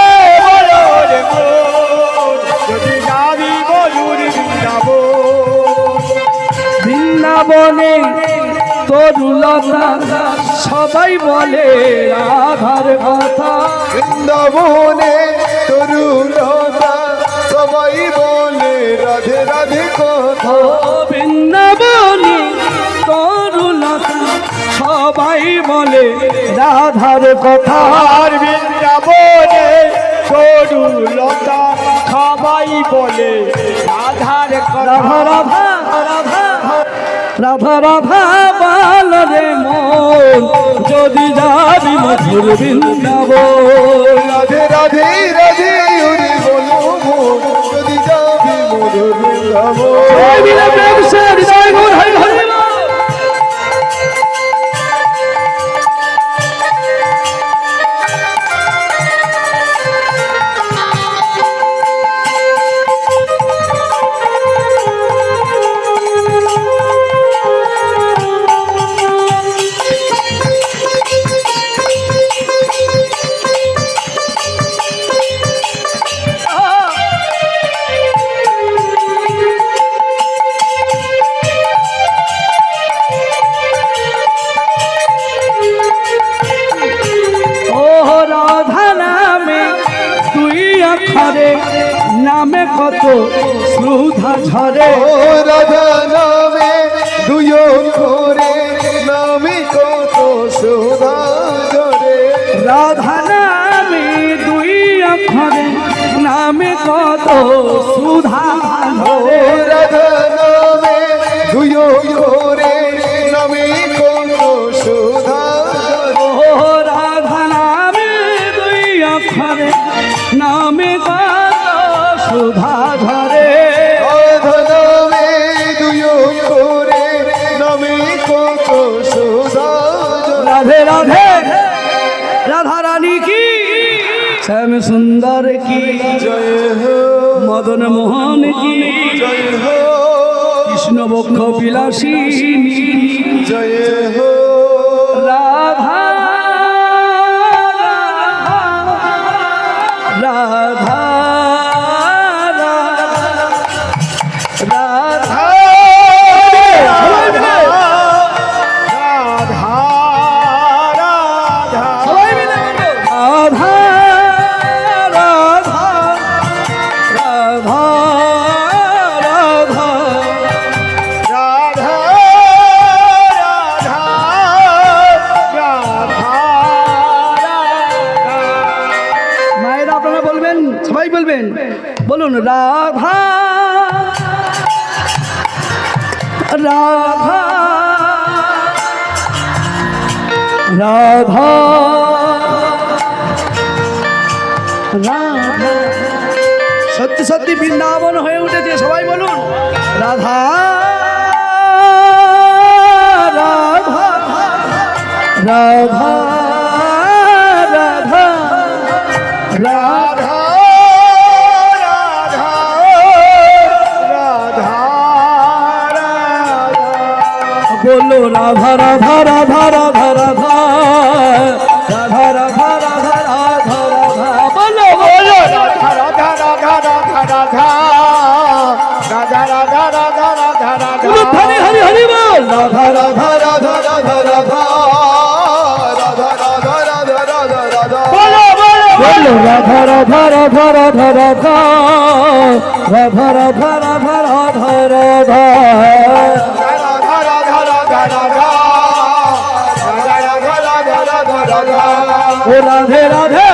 বলো রে মন, যদি যাবি মধুর বৃন্দাবন। বৃন্দাবনে তরুলতা সবাই বলে রাধার কথা, বৃন্দাবনে তরুলতা সবাই বলে রাধে রাধে কথা। বৃন্দাবনে তরুলতা সবাই বলে রাধার কথা। আর বৃন্দাবনে তরুলতা সবাই বলে রাধার কথা। রাধা রাধা রাধা রাধা বল রে মন, যদি যাবি মধুর বৃন্দাবন। রাধে রাধে রাধে ওরে বলো মন, যদি যাবি মধুর বৃন্দাবন। সবাই মিলে প্রেম সে হৃদয় গুণ হরি হরি বল। ঝরে নামে কত শ্রুধা ঝরে ও রাধা নামে দুই করে নামে কত সুধা ঝরে রাধা নামে দুই অক্ষরে নামে কত সুধা ঝরে রাধা নামে দুই করে নামে কত সুধা ঝরে ও রাধা নামে দুই অক্ষরে নামে কত সুধা ঝরে রাধা নামে দুই করে নামে কত সুধা ঝরে রাধে রাধে রাধা রানী কি শ্যাম সুন্দর কি জয় হো মদন মোহন কি জয় হো কৃষ্ণ বক্ষ বিলাসিনী জয় হো রাধা রাধা রাধা সবাই মিলে রাধা রাধা রাধা রাধা মায়েরা আপনারা বলবেন সবাই বলবেন বলুন রাধা রাধা রাধা রাধা সত্যি সত্যি সত্যি বৃন্দাবন হয়ে উঠেছে। সবাই বলুন রাধা রাধা রাধা রাধা রাধা বলো রাধা রাধা রাধা রাধা রাধা রাধা রাধা রাধা রাধা রাধা বলো বলো রাধা রাধা রাধা রাধা রাধা রাধা রাধা রাধা রাধা হরি হরি হরি বল রাধা রাধা রাধা রাধা রাধা রাধা রাধা রাধা রাধা রাধা বলো বলো বলো রাধা রাধা রাধা রাধা রাধা রাধা রাধা রাধা রাধা রাধা ও রাধে রাধে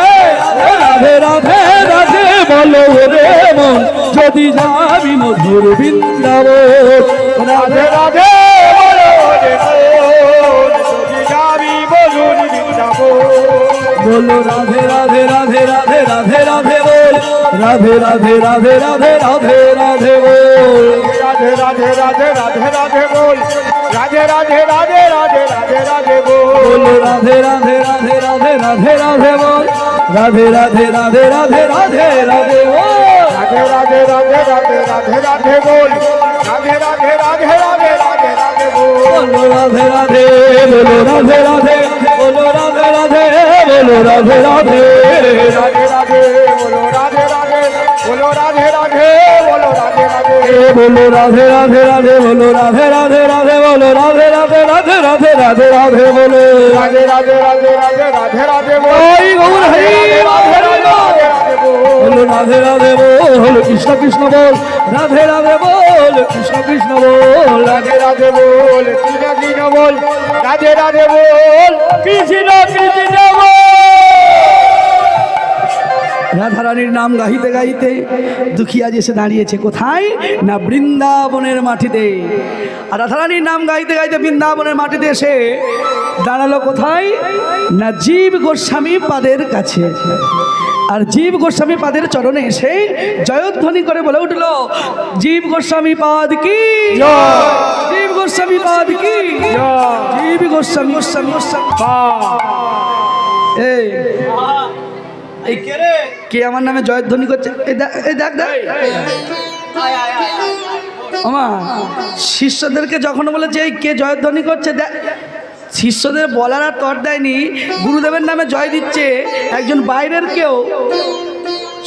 রাধে রাধে রাধে বলো রে মন যদি যাবি মধুর বৃন্দাবন রাধে রাধে বলো রে মন, যদি যাবি বলুন বৃন্দাবন। বলো রাধে রাধে রাধে রাধে রাধে রাধে বল রাধে রাধে রাধে রাধে রাধে রাধে বল রাধে রাধে রাধে রাধে রাধে বল রাধে রাধে রাধে রাধে রাধে রাধে বল বলো রাধে রাধে রাধে রাধে রাধে রাধে বল রাধে রাধে রাধে রাধে রাধে রাধে বল রাধে রাধে রাধে রাধে রাধে রাধে বল রাধে রাধে রাধে রাধে রাধে রাধে বল বলো রাধে রাধে বলো রাধে রাধে বলো রাধে রাধে বলো রাধে রাধে রাধে রাধে বলো রাধে রাধে বলো রাধে রাধে বলো রাধে রাধে বলো রাধে রাধে রাধে বলো রাধে রাধে রাধে বলো রাধে রাধে রাধে রাধে রাধে রাধে বলো রাধে রাধে রাধে রাধে রাধে রাধে বল হরি গৌর হরি রাধে রাধে রাধে রাধে বল বলো রাধে রাধে বল কৃষ্ণ কৃষ্ণ বল রাধে রাধে বল কৃষ্ণ কৃষ্ণ বল রাধে রাধে বল কৃষ্ণ কৃষ্ণ বল রাধে রাধে বল কৃষ্ণ কৃষ্ণ বল রাধারানীর নাম গাইতে গাইতে দুঃখী আজ এসে দাঁড়িয়েছে কোথায় না বৃন্দাবনের মাটিতে। আর রাধারানীর নাম গাইতে গাইতে বৃন্দাবনের মাটিতে এসে দাঁড়ালো কোথায় না জীব গোস্বামী পাদের কাছে। আর জীব গোস্বামী পাদের চরণে এসে জয়ধ্বনি করে বলে উঠল জীব গোস্বামী পাদ কি জীব গোস্বামী পাদ কি জীব গোস্বামী গোস্বামী গোস্বামী এই এই কে আমার নামে জয়ধ্বনি করছে এই দেখ দেখ আমা শিষ্যদেরকে যখন বলেছে এই কে জয়ধ্বনি করছে দেখ শিষ্যদের বলার আর তর দেয়নি গুরুদেবের নামে জয় দিচ্ছে একজন বাইরের কেউ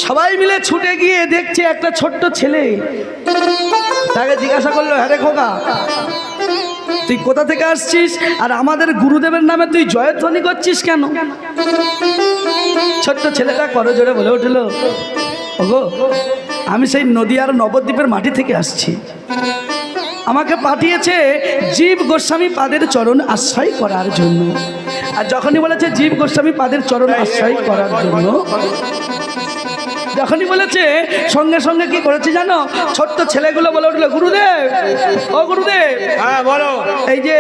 সবাই মিলে ছুটে গিয়ে দেখছে একটা ছোট্ট ছেলে তাকে জিজ্ঞাসা করলো হ্যাঁ রে খোকা তুই কোথা থেকে আসছিস আর আমাদের গুরুদেবের নামে তুই জয়ধ্বনি করছিস কেন? ছোট্ট ছেলেটা করজোড়ে বলে উঠল ওগো আমি সেই নদীয়ার নবদ্বীপের মাটি থেকে আসছি আমাকে পাঠিয়েছে জীব গোস্বামী পাদের চরণ আশ্রয় করার জন্য। আর যখনই বলেছে জীব গোস্বামী পাদের চরণ আশ্রয় করার জন্য যখনই বলেছে সঙ্গে সঙ্গে কি করেছে জানো ছোট্ট ছেলেগুলো বলে উঠলো গুরুদেব ও গুরুদেব হ্যাঁ বলো এই যে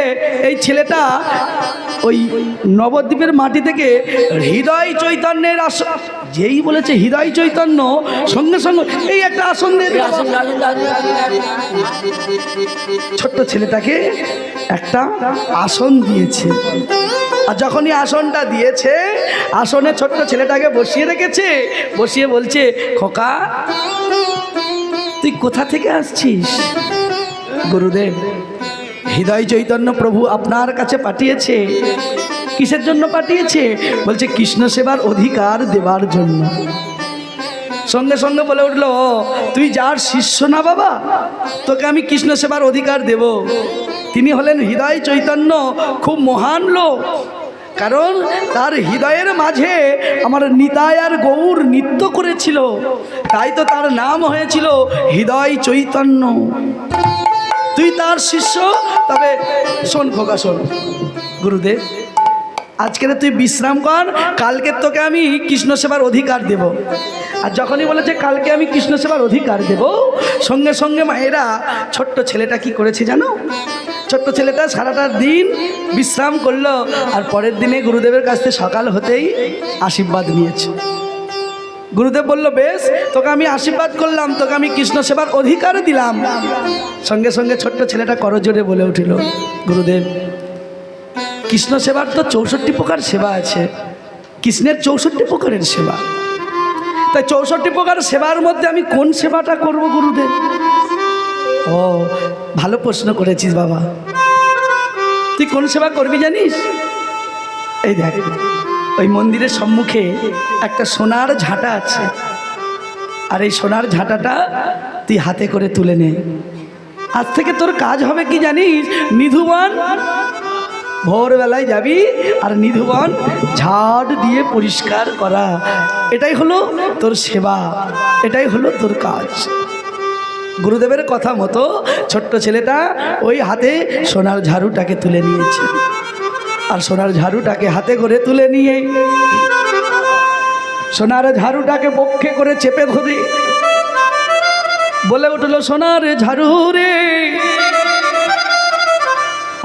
এই ছেলেটা ওই নবদ্বীপের মাটি থেকে হৃদয় চৈতন্যের আসন যেই বলেছে হৃদয় চৈতন্য সঙ্গে সঙ্গে এই একটা আসন দিয়ে ছোট্ট ছেলেটাকে একটা আসন দিয়েছে। আর যখনই আসনটা দিয়েছে আসনে ছোট্ট ছেলেটাকে বসিয়ে রেখেছে বসিয়ে বলছে খোকা তুই কোথা থেকে আসছিস? গুরুদেব হৃদয় চৈতন্য প্রভু আপনার কাছে পাঠিয়েছে। কিসের জন্য পাঠিয়েছে? বলছে কৃষ্ণ সেবার অধিকার দেবার জন্য। সঙ্গে সঙ্গে বলে উঠলো তুই যার শিষ্য না বাবা তোকে আমি কৃষ্ণ সেবার অধিকার দেব। তিনি হলেন হৃদয় চৈতন্য খুব মহান লোক কারণ তার হৃদয়ের মাঝে আমার নিতাই আর গৌর নৃত্য করেছিল তাই তো তার নাম হয়েছিল হৃদয় চৈতন্য। তুই তার শিষ্য তবে শোন খোকা শোন গুরুদেব আজকে তুই বিশ্রাম কর কালকে তোকে আমি কৃষ্ণ সেবার অধিকার দেব। আর যখনই বলেছে কালকে আমি কৃষ্ণ সেবার অধিকার দেব সঙ্গে সঙ্গে মায়েরা ছোট্ট ছেলেটা কি করেছে জানো ছোট্ট ছেলেটা সারাটা দিন বিশ্রাম করলো আর পরের দিনে গুরুদেবের কাছ থেকে সকাল হতেই আশীর্বাদ নিয়েছে। গুরুদেব বলল, বেশ, তোকে আমি আশীর্বাদ করলাম, তোকে আমি কৃষ্ণ সেবার অধিকার দিলাম। সঙ্গে সঙ্গে ছোট্ট ছেলেটা করজোরে বলে উঠিল, গুরুদেব, কৃষ্ণ সেবার তো 64 প্রকার সেবা আছে, কৃষ্ণের 64 প্রকারের সেবা, তাই 64 প্রকার সেবার মধ্যে আমি কোন সেবাটা করব গুরুদেব? ও, ভালো প্রশ্ন করেছিস বাবা। তুই কোন সেবা করবি জানিস? এই দেখ, ওই মন্দিরের সম্মুখে একটা সোনার ঝাঁটা আছে, আর এই সোনার ঝাঁটাটা তুই হাতে করে তুলে নে। আজ থেকে তোর কাজ হবে কি জানিস? নিধুবন ভোরবেলায় যাবি আর নিধুবন ঝাড় দিয়ে পরিষ্কার করা, এটাই হলো তোর সেবা, এটাই হলো তোর কাজ। গুরুদেবের কথা মতো ছোট্ট ছেলেটা ওই হাতে সোনার ঝাড়ুটাকে তুলে নিয়েছে, আর সোনার ঝাড়ুটাকে হাতে করে তুলে নিয়ে সোনার ঝাড়ুটাকে বক্ষে করে চেপে ধরে বলে উঠল, সোনার ঝাড়ু রে,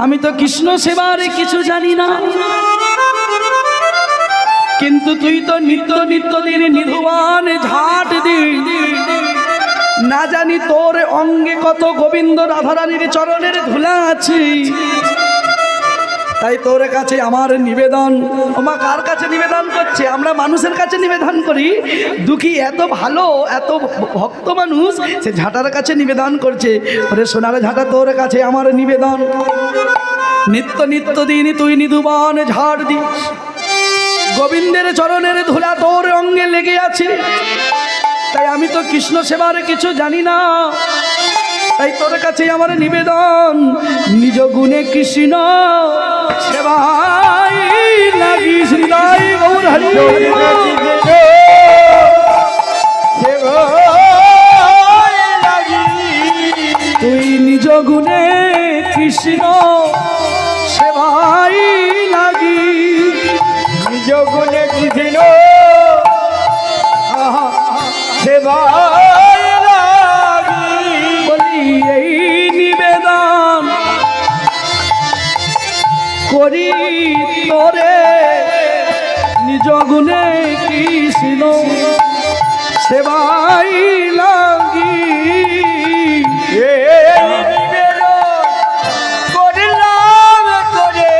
আমি তো কৃষ্ণ সেবারে কিছু জানি না, কিন্তু তুই তো নিত্য দিন নিধুবান ঝাঁট দি, না জানি তোর অঙ্গে কত গোবিন্দ রাধারানীর চরণের ধুলা আছে, তাই তোর কাছে আমার নিবেদন। ওমা, কার কাছে নিবেদন করছে? আমরা মানুষের কাছে নিবেদন করি। দুঃখী এত ভালো, এত ভক্ত মানুষ, সে ঝাঁটার কাছে নিবেদন করছে, ওরে সোনার ঝাঁটা, তোর কাছে আমার নিবেদন, নিত্য দিন তুই নিধুবান ঝাড় দিস, গোবিন্দের চরণের ধুলা তোর অঙ্গে লেগে আছে, তাই আমি তো কৃষ্ণ সেবার কিছু জানি না, তাই তোর কাছে আমার নিবেদন, নিজ গুণে কৃষ্ণ সেবাই লাগিস। হৃদয় গৌর হরি, তুই নিজ গুণে কৃষ্ণ সেবাই লাগি, নিজ গুণে কৃষ্ণ সেবায় লাগি, বলি এই নিবেদন করি তোরে, নিজ গুণে কৃষ্ণ সেবাই লাগি। করলাম করে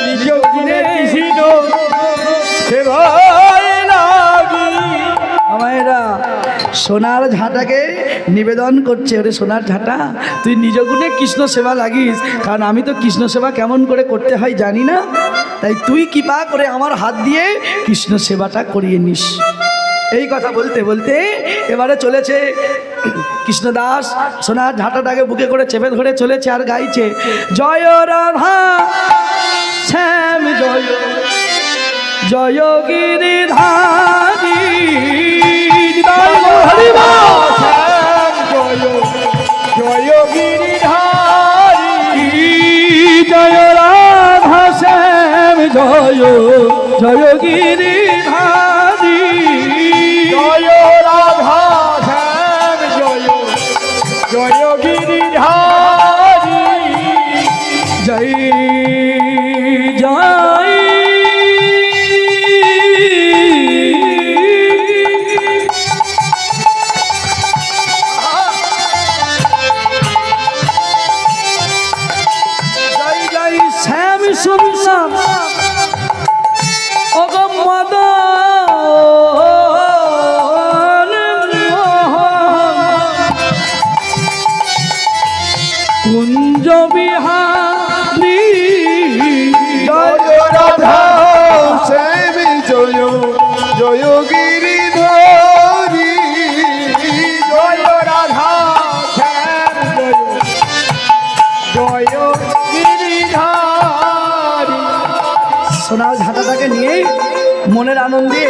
নিজ গুণে কৃষ্ণ সেবায় লাগি। আমায়েরা সোনার ঝাঁটাকে নিবেদন করছে, ওরে সোনার ঝাঁটা, তুই নিজ গুণে কৃষ্ণ সেবা লাগিস, কারণ আমি তো কৃষ্ণ সেবা কেমন করে করতে হয় জানি না, তাই তুই কৃপা করে আমার হাত দিয়ে কৃষ্ণ সেবাটা করিয়ে নিস। এই কথা বলতে বলতে এবারে চলেছে কৃষ্ণদাস, সোনার ঝাঁটাটাকে বুকে করে চেপে ধরে চলেছে আর গাইছে, জয় রাধা শ্যাম জয়, জয় গিরিধারী, হরি বল। জয় গিরিধারী, জয় রাধা শ্যাম জয়, জয় গিরিধারী, জয় রাধা শ্যাম জয়, জয় গিরিধারী, জয় জয় জয় জয় শ্যাম সুন্দর অগম মদন কুঞ্জ বিহারী, জয় রাধা শ্যাম জয়, জয় গিরিধারী, জয় রাধা শ্যাম জয়, জয় গিরিধারী। সোনার ঝাঁটাটাকে নিয়ে মনের আনন্দে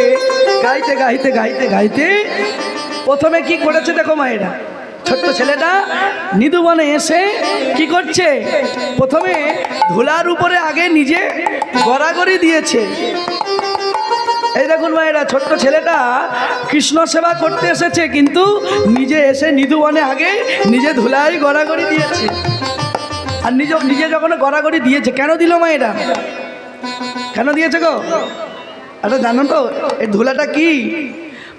গাইতে গাইতে গাইতে গাইতে প্রথমে কি করেছে দেখো মায়েরা, ছোট্ট ছেলেটা নিধুবনে এসে কি করছে, প্রথমে ধুলার উপরে আগে নিজে গড়াগড়ি দিয়েছে। এই দেখুন মায়েরা, ছোট্ট ছেলেটা কৃষ্ণ সেবা করতে এসেছে, কিন্তু নিজে এসে নিধুবনে আগে নিজে ধুলাই গড়াগড়ি দিয়েছে। আর নিজে যখন গড়াগড়ি দিয়েছে, কেন দিল মায়েরা, কেন দিয়েছে গো? আচ্ছা জানো তো এই ধুলাটা কি?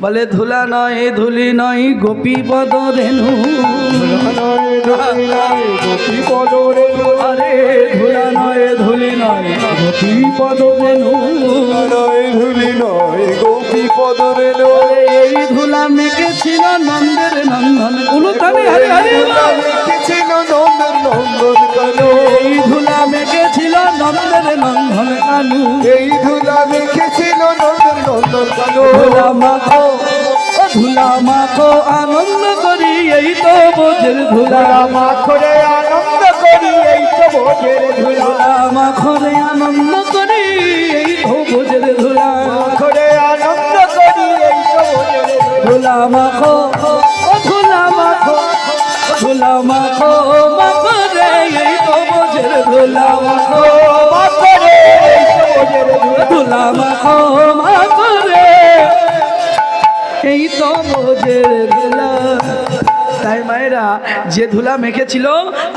বলে ধুলা নয় ধুলি নয় গোপী পদ রেণু আরে ধুলা নয় ধুলি নয় গোপী পদ রেণু ধুলি নয় গোপী পদ রেণু এই ধুলা মেখেছিল নন্দের নন্দন উলুতানে হরে হরে মেখেছিল নন্দন নন্দন কানু এই ধুলা মেখেছিল নন্দের নন্দন কানু এই ধুলা মেখেছিল নন্দন নন্দন কানু ধুলা মাখো আনন্দ করি এই তো বোঝের ধুলা মাখরে আনন্দ করি এই তো ভোজের ধুলা মাখরে আনন্দ করি এই তো বোঝের ধুলা মাখরে আনন্দ করি এই তো ভোজের ধুলা মাখো ধুলা মাখো ধুলা মাখো মাখরে এই তো বোঝের ধুলা মাখো মাখরে এই তো ভোজের ধুলা ধুলা মাখো মাখরে এই তো বোঝের ধুলা। তাই মায়েরা যে ধুলা মেখেছিল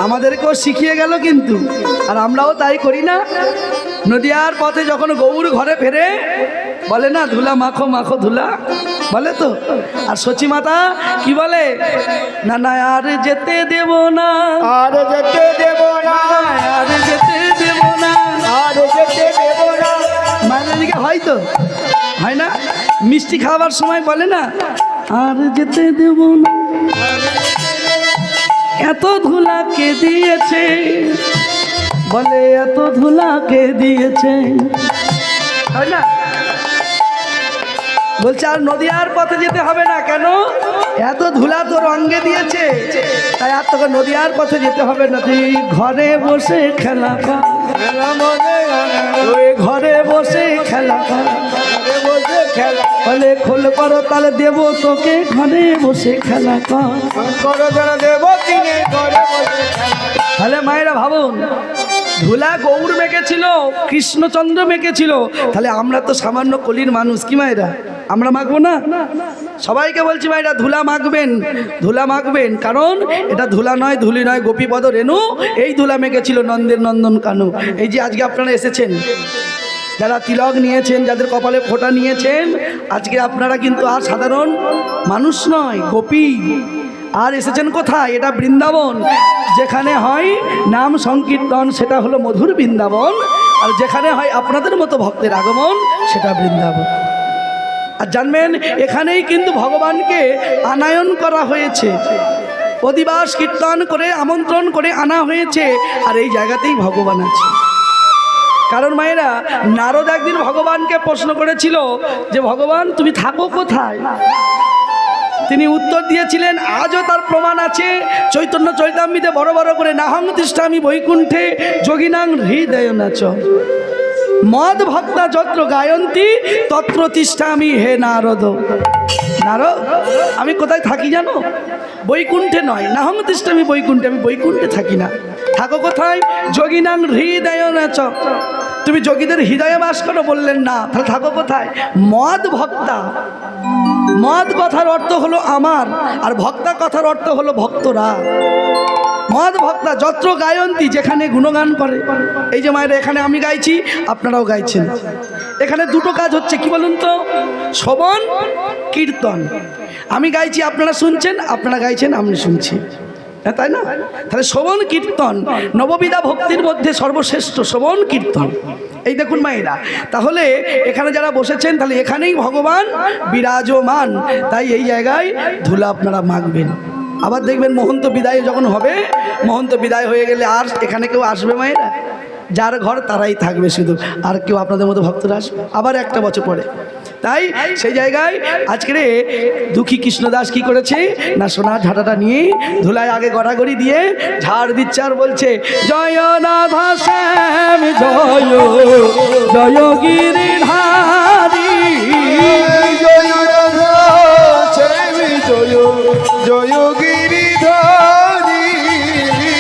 আমাদেরকেও শিখিয়ে গেল কিন্তু, আর আমরাও তাই করি না। নদিয়ার পথে যখন গৌর ঘরে ফেরে বলে না ধুলা মাখো মাখো ধুলা বলে তো, আর সচি মাতা কি বলে না না আর যেতে দেব না আর যেতে দেব না আর যেতে দেব না আর যেতে দেব না মায়ের দিকে হয় তো হয় না, মিষ্টি খাওয়ার সময় বলে না আর যেতে দেব না, এত ধুলা কে দিয়েছে বলে এত ধুলা কে দিয়েছে, হয় না। বলছে আর নদিয়ার পথে যেতে হবে না, কেন এত ধুলা তোর অঙ্গে দিয়েছে, তাই আর তোকে নদিয়ার পথে যেতে হবে না, তুই ঘরে বসে খেলা কর, ওই ঘরে বসে খেলা কর, বসে খেলা বলে খোল করো তাহলে দেবো তোকে ঘরে বসে খেলা কর। করো যারা দেব কিনে ঘরে বসে খেলা তাহলে মায়েরা ভাবুন, ধুলা গৌর মেখেছিল, কৃষ্ণচন্দ্র মেখেছিল, তাহলে আমরা তো সামান্য কলির মানুষ, কি মায়েরা আমরা মাখবো না? সবাইকে বলছি মায়েরা ধুলা মাখবেন, ধুলা মাখবেন, কারণ এটা ধুলা নয় ধুলি নয় গোপীপদ রেণু, এই ধুলা মেখেছিল নন্দের নন্দন কানু। এই যে আজকে আপনারা এসেছেন, যারা তিলক নিয়েছেন, যাদের কপালে ফোঁটা নিয়েছেন, আজকে আপনারা কিন্তু আর সাধারণ মানুষ নয়, গোপী। আর এসেছেন কোথায়? এটা বৃন্দাবন, যেখানে হয় নাম সংকীর্তন সেটা হলো মধুর বৃন্দাবন, আর যেখানে হয় আপনাদের মতো ভক্তের আগমন সেটা বৃন্দাবন। আর জানবেন এখানেই কিন্তু ভগবানকে আনায়ন করা হয়েছে, অধিবাস কীর্তন করে আমন্ত্রণ করে আনা হয়েছে, আর এই জায়গাতেই ভগবান আছে। কারণ মায়েরা নারদ একদিন ভগবানকে প্রশ্ন করেছিল যে ভগবান তুমি থাকো কোথায়? তিনি উত্তর দিয়েছিলেন, আজও তার প্রমাণ আছে চৈতন্য চৈতামৃতে বড় বড় করে নাহং তিষ্ঠামি বৈকুণ্ঠে যোগিনাং হৃদয়নাচ মদ ভক্তা যত্র গায়ন্তী তত্র তিষ্ঠামি হে নারদ। নারদ আমি কোথায় থাকি জানো? বৈকুণ্ঠে নয়, নাহং তিষ্ঠামি বৈকুণ্ঠে, আমি বৈকুণ্ঠে থাকি না। থাকো কোথায়? যোগিনাং হৃদয়নাচ, তুমি যোগীদের হৃদয়ে বাস করো। বললেন না, তাহলে থাকো কোথায়? মদ ভক্তা, মদ কথার অর্থ হলো আমার, আর ভক্তা কথার অর্থ হলো ভক্তরা। মদ ভক্তা যত্র গায়ন্তী, যেখানে গুণগান করে। এই যে মায়েরা এখানে আমি গাইছি, আপনারাও গাইছেন, এখানে দুটো কাজ হচ্ছে, কি বলুন তো? শ্রবণ কীর্তন। আমি গাইছি আপনারা শুনছেন, আপনারা গাইছেন আমি শুনছি, হ্যাঁ তাই না? তাহলে শ্রবণ কীর্তন নববিধা ভক্তির মধ্যে সর্বশ্রেষ্ঠ শ্রবণ কীর্তন। এই দেখুন মায়েরা, তাহলে এখানে যারা বসেছেন, তাহলে এখানেই ভগবান বিরাজমান, তাই এই জায়গায় ধুলা আপনারা মাখবেন। আবার দেখবেন মহন্ত বিদায় যখন হবে, মহন্ত বিদায় হয়ে গেলে আর এখানে কেউ আসবে মায়েরা? যার ঘর তারাই থাকবে শুধু, আর কেউ আপনাদের মতো ভক্তরা আসবে আবার একটা বছর পরে। তাই সেই জায়গায় আজকের দুঃখী কৃষ্ণদাস কি করেছে না, সোনার ঝাঁটাটা নিয়ে ধুলায় আগে গড়াগড়ি দিয়ে ঝাড় দিচ্ছে, আর বলছে জয় রাধা শ্যাম জয় জয় গিরিধারী, জয় রাধা শ্যাম জয় জয় গিরিধারী,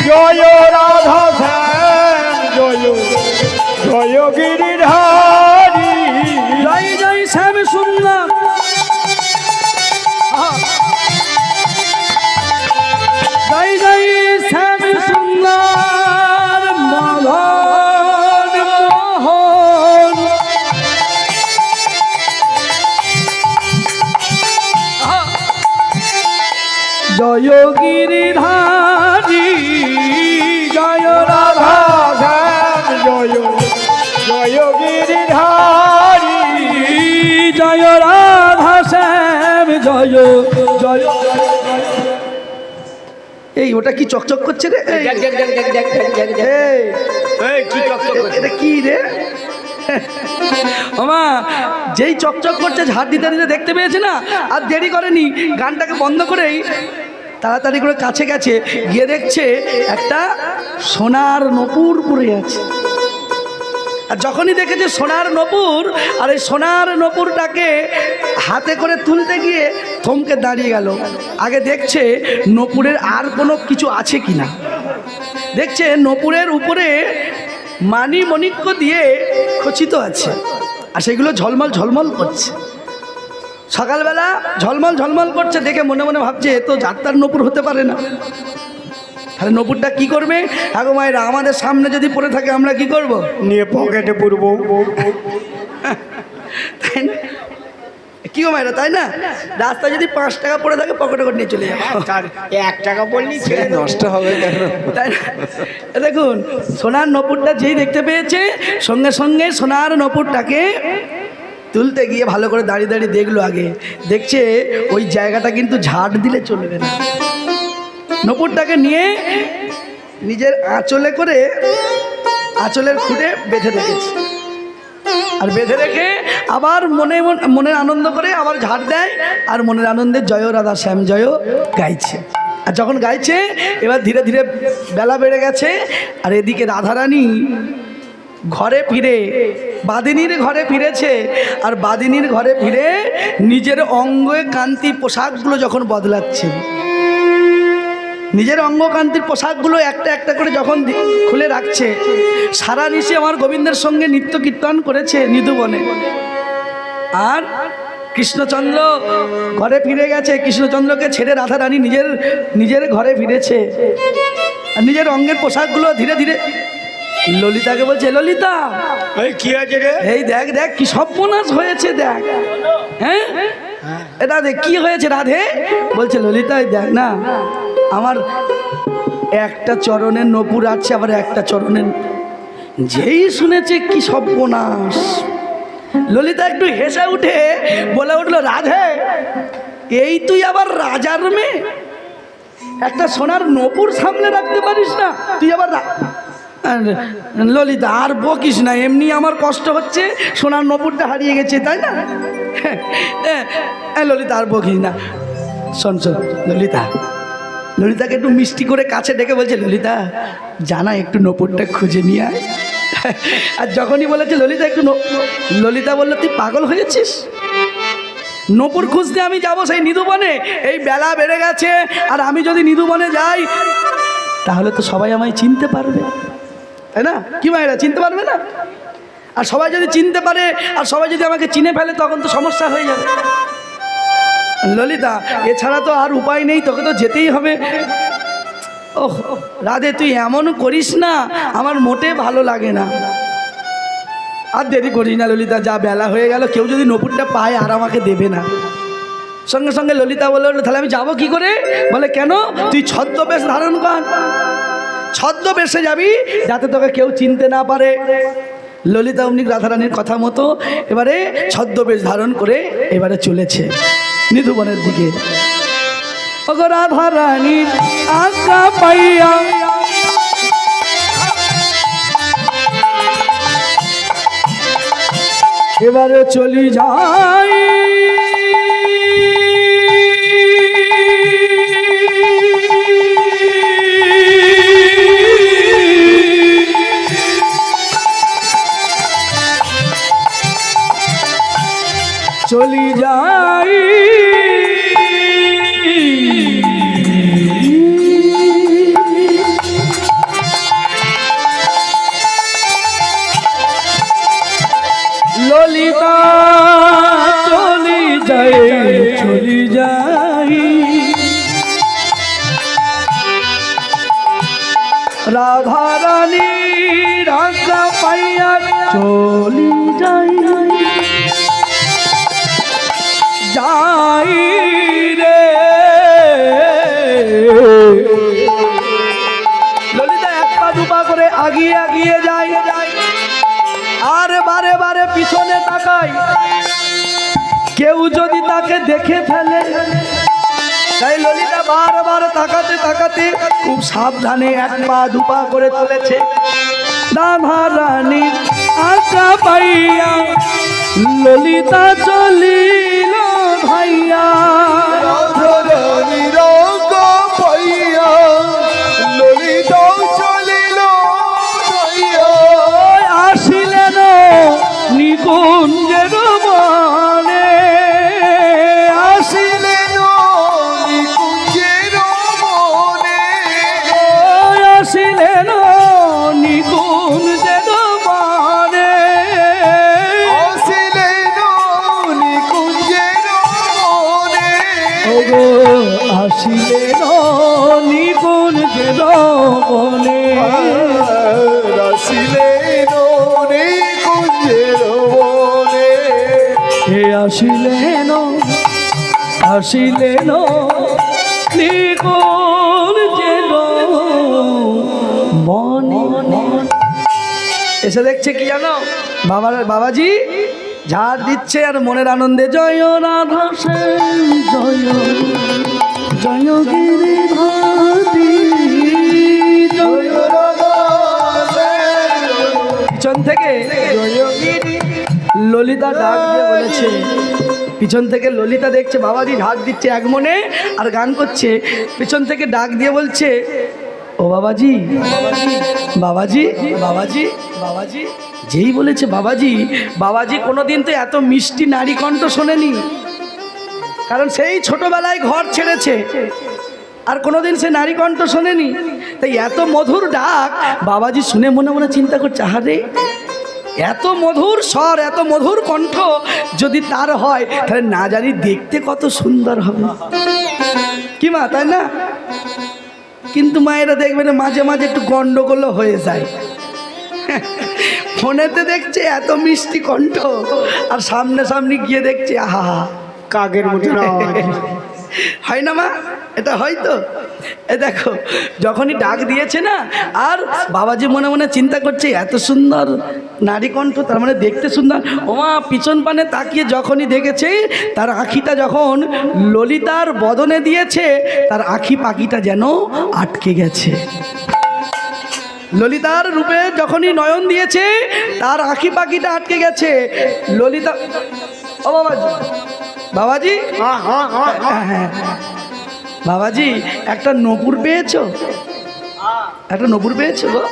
জয় রাধা শ্যাম জয় জয় গিরিধারী, জয় জয় শ্যাম সুন্দর, জয় জয় শ্যাম সুন্দর মদন মোহন, জয় গিরিধারী জয় রাধা শ্যাম জয় জয় গিরিধারী জয় রাধা শ্যাম জয় জয়। এই ওটা কি চকচক করছে রে? এই, দেখ দেখ দেখ দেখ দেখ দেখ দেখ দেখ। এই, এই কি চকচক করছে? এটা কি রে? মামা যেই চকচক করছে ঝাড় দিতে দিতে দেখতে পেয়েছে না, আর দেরি করেনি, গানটাকে বন্ধ করেই তাড়াতাড়ি করে কাছে গেছে, গিয়ে দেখছে একটা সোনার নূপুর পরে আছে। আর যখনই দেখেছে সোনার নূপুর, আর এই সোনার নূপুরটাকে হাতে করে তুলতে গিয়ে থমকে দাঁড়িয়ে গেল। আগে দেখছে নূপুরের আর কোনো কিছু আছে কিনা। দেখছে নূপুরের উপরে মানি মণিক্য দিয়ে খচিত আছে, আর সেগুলো ঝলমল ঝলমল করছে। সকালবেলা ঝলমল ঝলমল করছে দেখে মনে মনে ভাবছে এ তো যাত্রার নূপুর হতে পারে না। তাহলে নূপুরটা কি করবে? আগো মায়েরা, আমাদের সামনে যদি পড়ে থাকে আমরা কি করব? নিয়ে পকেটে পুরবো। তাই না? কি গো মায়েরা, তাই না? রাস্তায় যদি 5 টাকা পড়ে থাকে পকেটে করে নিয়ে চলে যাবো, তার 1 টাকা বললি ছেড়ে দাও। নষ্ট হবে কেন? তাই না? এ দেখুন, সোনার নূপুরটা যেই দেখতে পেয়েছে সঙ্গে সঙ্গে সোনার নূপুরটাকে তুলতে গিয়ে ভালো করে দাঁড়িয়ে দাঁড়িয়ে দেখলো। আগে দেখছে ওই জায়গাটা কিন্তু ঝাড় দিলে চলবে না। নূপুরটাকে নিয়ে নিজের আঁচলে করে আঁচলের খুঁটে বেঁধে রেখেছে, আর বেঁধে রেখে আবার মনের আনন্দ করে আবার ঝাড় দেয়, আর মনের আনন্দে জয় রাধা শ্যাম জয় গাইছে। আর যখন গাইছে এবার ধীরে ধীরে বেলা বেড়ে গেছে, আর এদিকে রাধারানী ঘরে ফিরে বাদিনীর ঘরে ফিরেছে। আর বাদিনীর ঘরে ফিরে নিজের অঙ্গে কান্তি পোশাকগুলো যখন বদলাচ্ছে, নিজের অঙ্গকান্তির পোশাকগুলো একটা একটা করে যখন খুলে রাখছে, সারা নিশে আমার গোবিন্দের সঙ্গে নিত্য কীর্তন করেছে নিধুবনে। আর কৃষ্ণচন্দ্র ঘরে ফিরে গেছে, কৃষ্ণচন্দ্রকে ছেড়ে রাধারানী নিজের ঘরে ফিরেছে। আর নিজের অঙ্গের পোশাকগুলো ধীরে ধীরে ললিতাকে বলছে, ললিতা এই কি আছে রে? এই দেখ দেখ কি সর্বনাশ হয়েছে দেখ। হ্যাঁ, এটা দেখ কি হয়েছে। রাধে বলছে, ললিতা এই দেখ না, আমার একটা চরণের নূপুর আছে, আবার একটা চরণের। যেই শুনেছে কি সর্বনাশ, ললিতা একটু হেসে উঠে বলে উঠলো, রাধে এই তুই আবার রাজার মেয়ে, একটা সোনার নূপুর সামনে রাখতে পারিস না তুই আবার ললিতা আর বকিস না, এমনি আমার কষ্ট হচ্ছে, সোনার নূপুরটা হারিয়ে গেছে তাই না। ললিতা আর বকিস না, শোন শোন ললিতাকে একটু মিষ্টি করে কাছে ডেকে বলছে, ললিতা জানা একটু নূপুরটা খুঁজে নিয়ে আয়। আর যখনই বলেছে ললিতা একটু, ললিতা বললো, তুই পাগল হয়েছিস? নূপুর খুঁজতে আমি যাব সেই নিধুবনে? এই বেলা বেড়ে গেছে, আর আমি যদি নিধুবনে যাই তাহলে তো সবাই আমায় চিনতে পারবে, তাই না? কি মায়েরা, চিনতে পারবে না? আর সবাই যদি চিনতে পারে, আর সবাই যদি আমাকে চিনে ফেলে, তখন তো সমস্যা হয়ে যাবে। ললিতা এছাড়া তো আর উপায় নেই, তোকে তো যেতেই হবে। ওহ রাধে, তুই এমন করিস না, আমার মোটে ভালো লাগে না। আর দেরি করিস না ললিতা, যা বেলা হয়ে গেল, কেউ যদি নূপুরটা পায় আর আমাকে দেবে না। সঙ্গে সঙ্গে ললিতা বলল, তাহলে আমি যাবো কি করে? বলে, কেন? তুই ছদ্মবেশ ধারণ কর, ছদ্মবেশে যাবি যাতে তোকে কেউ চিনতে না পারে। ললিতা অমনি রাধারানীর কথা মতো এবারে ছদ্মবেশ ধারণ করে এবারে চলেছে নিধুবনের দিকে। ওগো রাধারানীর আজ্ঞা পাইয়া এবারে চলি যাই, চলি যাই। ললিতা চলি যাই, চলি যাই, রাধারানী আজ্ঞা পাইয়া চলি যাই, যাই রে ললিতা এক পা দুপা করে আগিয়ে আগিয়ে যায়, আর বারে বারে পিছনে তাকায়, কেউ যদি তাকে দেখে ফেলে। তাই ললিতা বারবার তাকাতে তাকাতে খুব সাবধানে এক পা দুপা করে চলেছে। রাধা রানীর আশা পাইয়া ললিতা চলিল ভাইয়া। রাধারানীর আজ্ঞা পাইয়া ললিতা চলিল ভাইয়া। আসিলেন নিকুঞ্জের বনে, আসিলেন নিকুঞ্জের বনে। আসিলেন নিকুঞ্জের বনে। আসিলেন নিকুঞ্জের বনে। ওগো আসিলেন নিকুঞ্জের বনে। আসিলেন নিকুঞ্জের বনে। হে আসিলেন আসিলেন নিকুঞ্জের বনে। এসে দেখছে কি জানো, বাবাজি ঝাড় দিচ্ছে আর মনের আনন্দে জয় রাধা শ্যাম জয় জয় গিরিধারী জয়। পিছন থেকে ললিতা ডাক দিয়ে বলেছে, পিছন থেকে ললিতা দেখছে বাবাজি ঝাড় দিচ্ছে এক মনে আর গান করছে, পিছন থেকে ডাক দিয়ে বলছে, ও বাবাজি বাবাজি বাবাজি বাবাজি। যেই বলেছে বাবাজি, বাবাজি কোনোদিন তো এত মিষ্টি নারী কণ্ঠ শোনেনি, কারণ সেই ছোটবেলায় ঘর ছেড়েছে আর কোনোদিন সে নারী কণ্ঠ শোনেনি। তাই এত মধুর ডাক বাবাজি শুনে মনে মনে চিন্তা করছে, আহারে এত মধুর স্বর এত মধুর কণ্ঠ যদি তার হয় তাহলে না জানি দেখতে কত সুন্দর হবে কি মা, তাই না? কিন্তু মায়েরা দেখবেন মাঝে মাঝে একটু গন্ডগোল হয়ে যায়। ফোনেতে দেখছে এত মিষ্টি কণ্ঠ আর সামনে সামনে গিয়ে দেখছে আহা কাকের মতো হয় না মা, এটা হয়তো। এ দেখো যখনই ডাক দিয়েছে না, আর বাবাজি মনে মনে চিন্তা করছে এত সুন্দর নারী কণ্ঠ, তার মানে দেখতে সুন্দর। ওমা পিছন পানে তাকিয়ে যখনই দেখেছে তার আঁখিটা যখন ললিতার বদনে দিয়েছে, তার আঁখি পাখিটা যেন আটকে গেছে। ললিতার রূপে যখনই নয়ন দিয়েছে তার আঁখি পাখিটা আটকে গেছে। ললিতা ও বাবাজি বাবাজি হ্যাঁ বাবাজি একটা নপুর পেয়েছো? একটা নপুর পেয়েছো গো?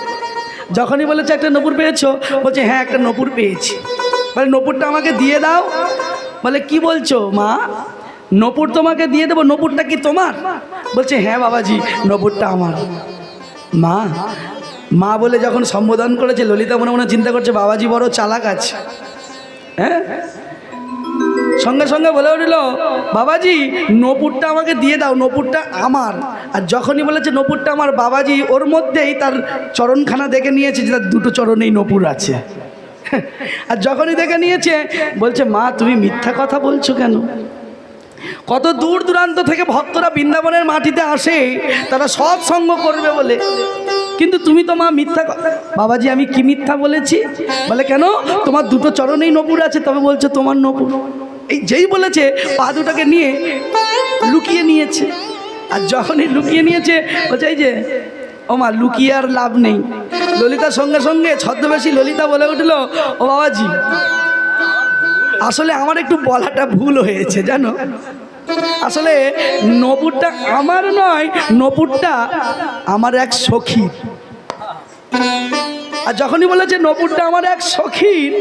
যখনই বলেছে একটা নপুর পেয়েছো, বলছে হ্যাঁ একটা নপুর পেয়েছি। বলে নপুরটা আমাকে দিয়ে দাও। বলে কি বলছো মা, নপুর তোমাকে দিয়ে দেবো? নপুরটা কি তোমার? বলছে হ্যাঁ বাবাজি নপুরটা আমার। মা মা বলে যখন সম্বোধন করেছে, ললিতা মনে মনে চিন্তা করছে বাবাজি বড় চালাক আছে। হ্যাঁ সঙ্গে সঙ্গে বলে উঠল, বাবাজি নপুরটা আমাকে দিয়ে দাও, নপুরটা আমার। আর যখনই বলেছে নপুরটা আমার, বাবাজি ওর মধ্যেই তার চরণখানা দেখে নিয়েছে যে তার দুটো চরণেই নপুর আছে। আর যখনই দেখে নিয়েছে বলছে মা তুমি মিথ্যা কথা বলছো কেন? কত দূর দূরান্ত থেকে ভক্তরা বৃন্দাবনের মাটিতে আসে তারা সৎসঙ্গ করবে বলে, কিন্তু তুমি তো মা মিথ্যা। বাবাজি আমি কি মিথ্যা বলেছি? বলে কেন, তোমার দুটো চরণেই নপুর আছে, তবে বলছো তোমার নপুর। এই যেই বলেছে পা দুটাকে নিয়ে লুকিয়ে নিয়েছে। আর যখনই লুকিয়ে নিয়েছে বলছে এই যে ও মা লুকিয়ে আর লাভ নেই। ললিতার সঙ্গে সঙ্গে ছদ্মবেশী ললিতা বলে উঠল, ও বাবাজি আসলে আমার একটু বলাটা ভুল হয়েছে জানো, আসলে নপুরটা আমার নয়, নপুরটা আমার এক সখী। আর যখনই বলেছে নপুরটা আমার এক সখীর,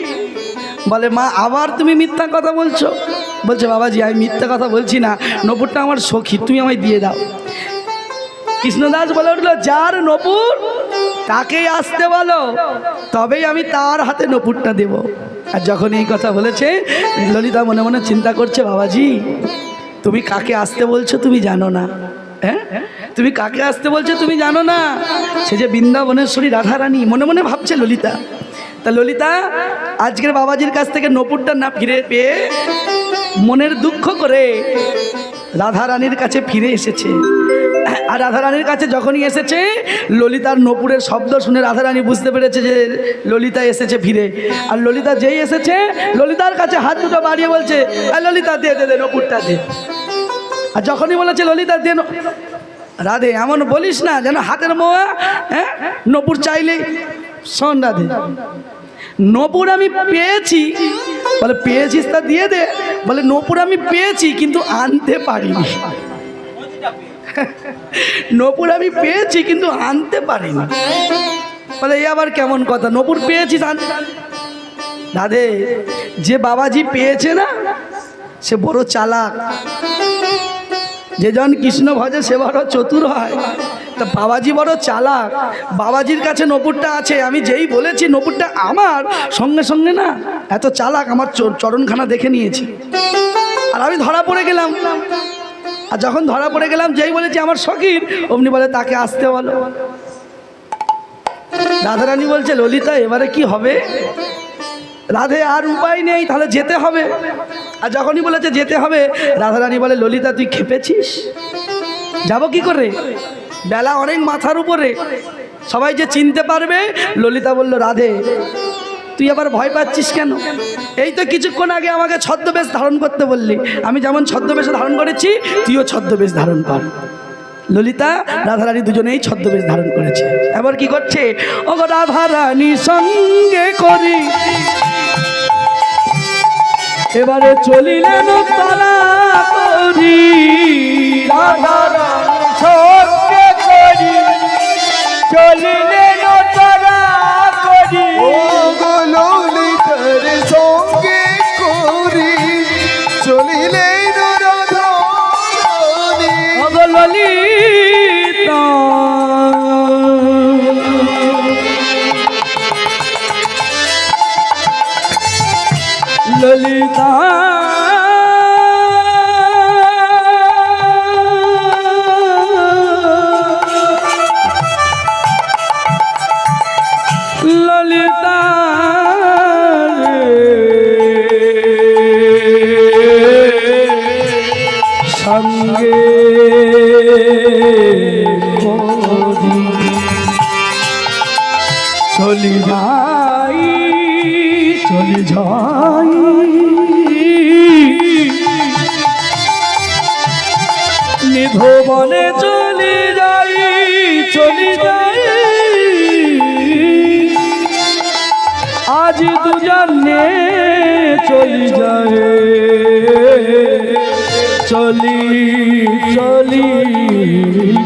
বলে মা আবার তুমি মিথ্যা কথা বলছো? বলছে বাবাজি আমি মিথ্যা কথা বলছি না, নপুরটা আমার সখী, তুমি আমায় দিয়ে দাও। কৃষ্ণদাস বলে উঠলো, যার নপুর তাকেই আসতে বলো, তবেই আমি তার হাতে নপুরটা দেব। আর যখন এই কথা বলেছে ললিতা মনে মনে চিন্তা করছে, বাবাজি তুমি কাকে আসতে বলছো তুমি জানো না? হ্যাঁ তুমি কাকে আসতে বলছো তুমি জানো না? সে যে বৃন্দাবনেশ্বরী রাধারানী, মনে মনে ভাবছে ললিতা। তা ললিতা আজকের বাবাজির কাছ থেকে নপুরটা না ফিরে পেয়ে মনের দুঃখ করে রাধারানীর কাছে ফিরে এসেছে। আর রাধারানীর কাছে যখনই এসেছে ললিতার নপুরের শব্দ শুনে রাধারানী বুঝতে পেরেছে যে ললিতা এসেছে ফিরে। আর ললিতা যেই এসেছে ললিতার কাছে হাত দুটো বাড়িয়ে বলছে, ললিতা দে দে দে নপুরটা দে। আর যখনই বলেছে ললিতা দে, রাধে এমন বলিস না যেন হাতের মোয়া, হ্যাঁ নপুর চাইলে। শোন রাধে, নপুর আমি পেয়েছি। বলে পেয়েছিস তা দিয়ে দে। বলে নপুর আমি পেয়েছি কিন্তু আনতে পারিনি। নপুর আমি পেয়েছি কিন্তু আনতে পারিনি। বলে এই আবার কেমন কথা, নপুর পেয়েছিস রাধে, যে বাবাজি পেয়েছে না সে বড় চালাক। যে জন কৃষ্ণ ভজে সে বড় চতুর হয়। তা বাবাজি বড় চালাক, বাবাজির কাছে নপুরটা আছে। আমি যেই বলেছি নপুরটা আমার, সঙ্গে সঙ্গে না এত চালাক আমার চরণখানা দেখে নিয়েছি। আর আমি ধরা পড়ে গেলাম। আর যখন ধরা পড়ে গেলাম, যেই বলেছি আমার সখীর, অমনি বলে তাকে আসতে বলো। রাধারানী বলছে ললিতা এবারে কি হবে? রাধে আর উপায় নেই, তাহলে যেতে হবে। আর যখনই বলেছে যেতে হবে, রাধারানী বলে ললিতা তুই খেপেছিস, যাব কি করে? বেলা অনেক মাথার উপরে, সবাই যে চিনতে পারবে। ললিতা বলল রাধে তুই আবার ভয় পাচ্ছিস কেন? এই তো কিছুক্ষণ আগে আমাকে ছদ্মবেশ ধারণ করতে বললি, আমি যেমন ছদ্মবেশে ধারণ করেছি তুইও ছদ্মবেশ ধারণ কর। ললিতা রাধারানী দুজনেই ছদ্মবেশ ধারণ করেছে। এবার কি করছে? ও গো রাধারানী সঙ্গে করি এবারে চলিলেন তারা করি। রাধারানী সঙ্গে করি চলিলেন তারা করি। ও গো ললিতার সঙ্গে করি চলিলেন রাধারানী। ও গো ললিতা ললিতা ললিতা সঙ্গে চলি যাই চলি যাই নিধবনে চলি যাই চলি যাই আজ দুজনে চলি যাই চলি চলি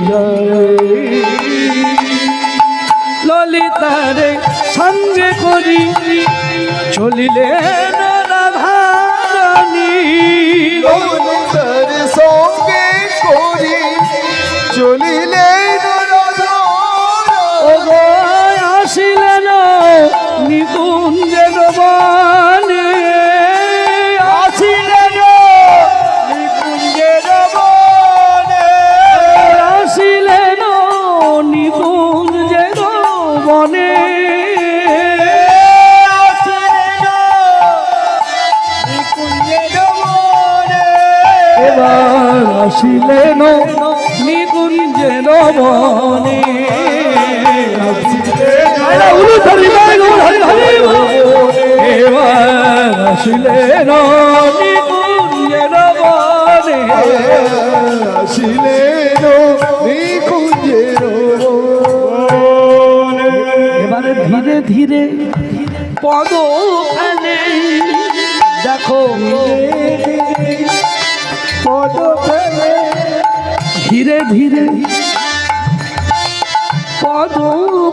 যাই ললিতারে সঙ্গে করি চলিলে রাধারানী। ললিতার সঙ্গে করি চলিলেন রাধারানী। ও গো আসিলেন নিকুঞ্জের বনে, আসিলেন নিকুঞ্জের বনে। আসিলেন নিকুঞ্জের বনে। এবার আসিলেন নিকুঞ্জের বনে। এবার আসিলেন নিকুঞ্জের বনে। আসিলেন নিকুঞ্জের বনে। এবারে ধীরে ধীরে পদ ফেলে দেখো পদ ফেলে ধীরে ধীরে পদ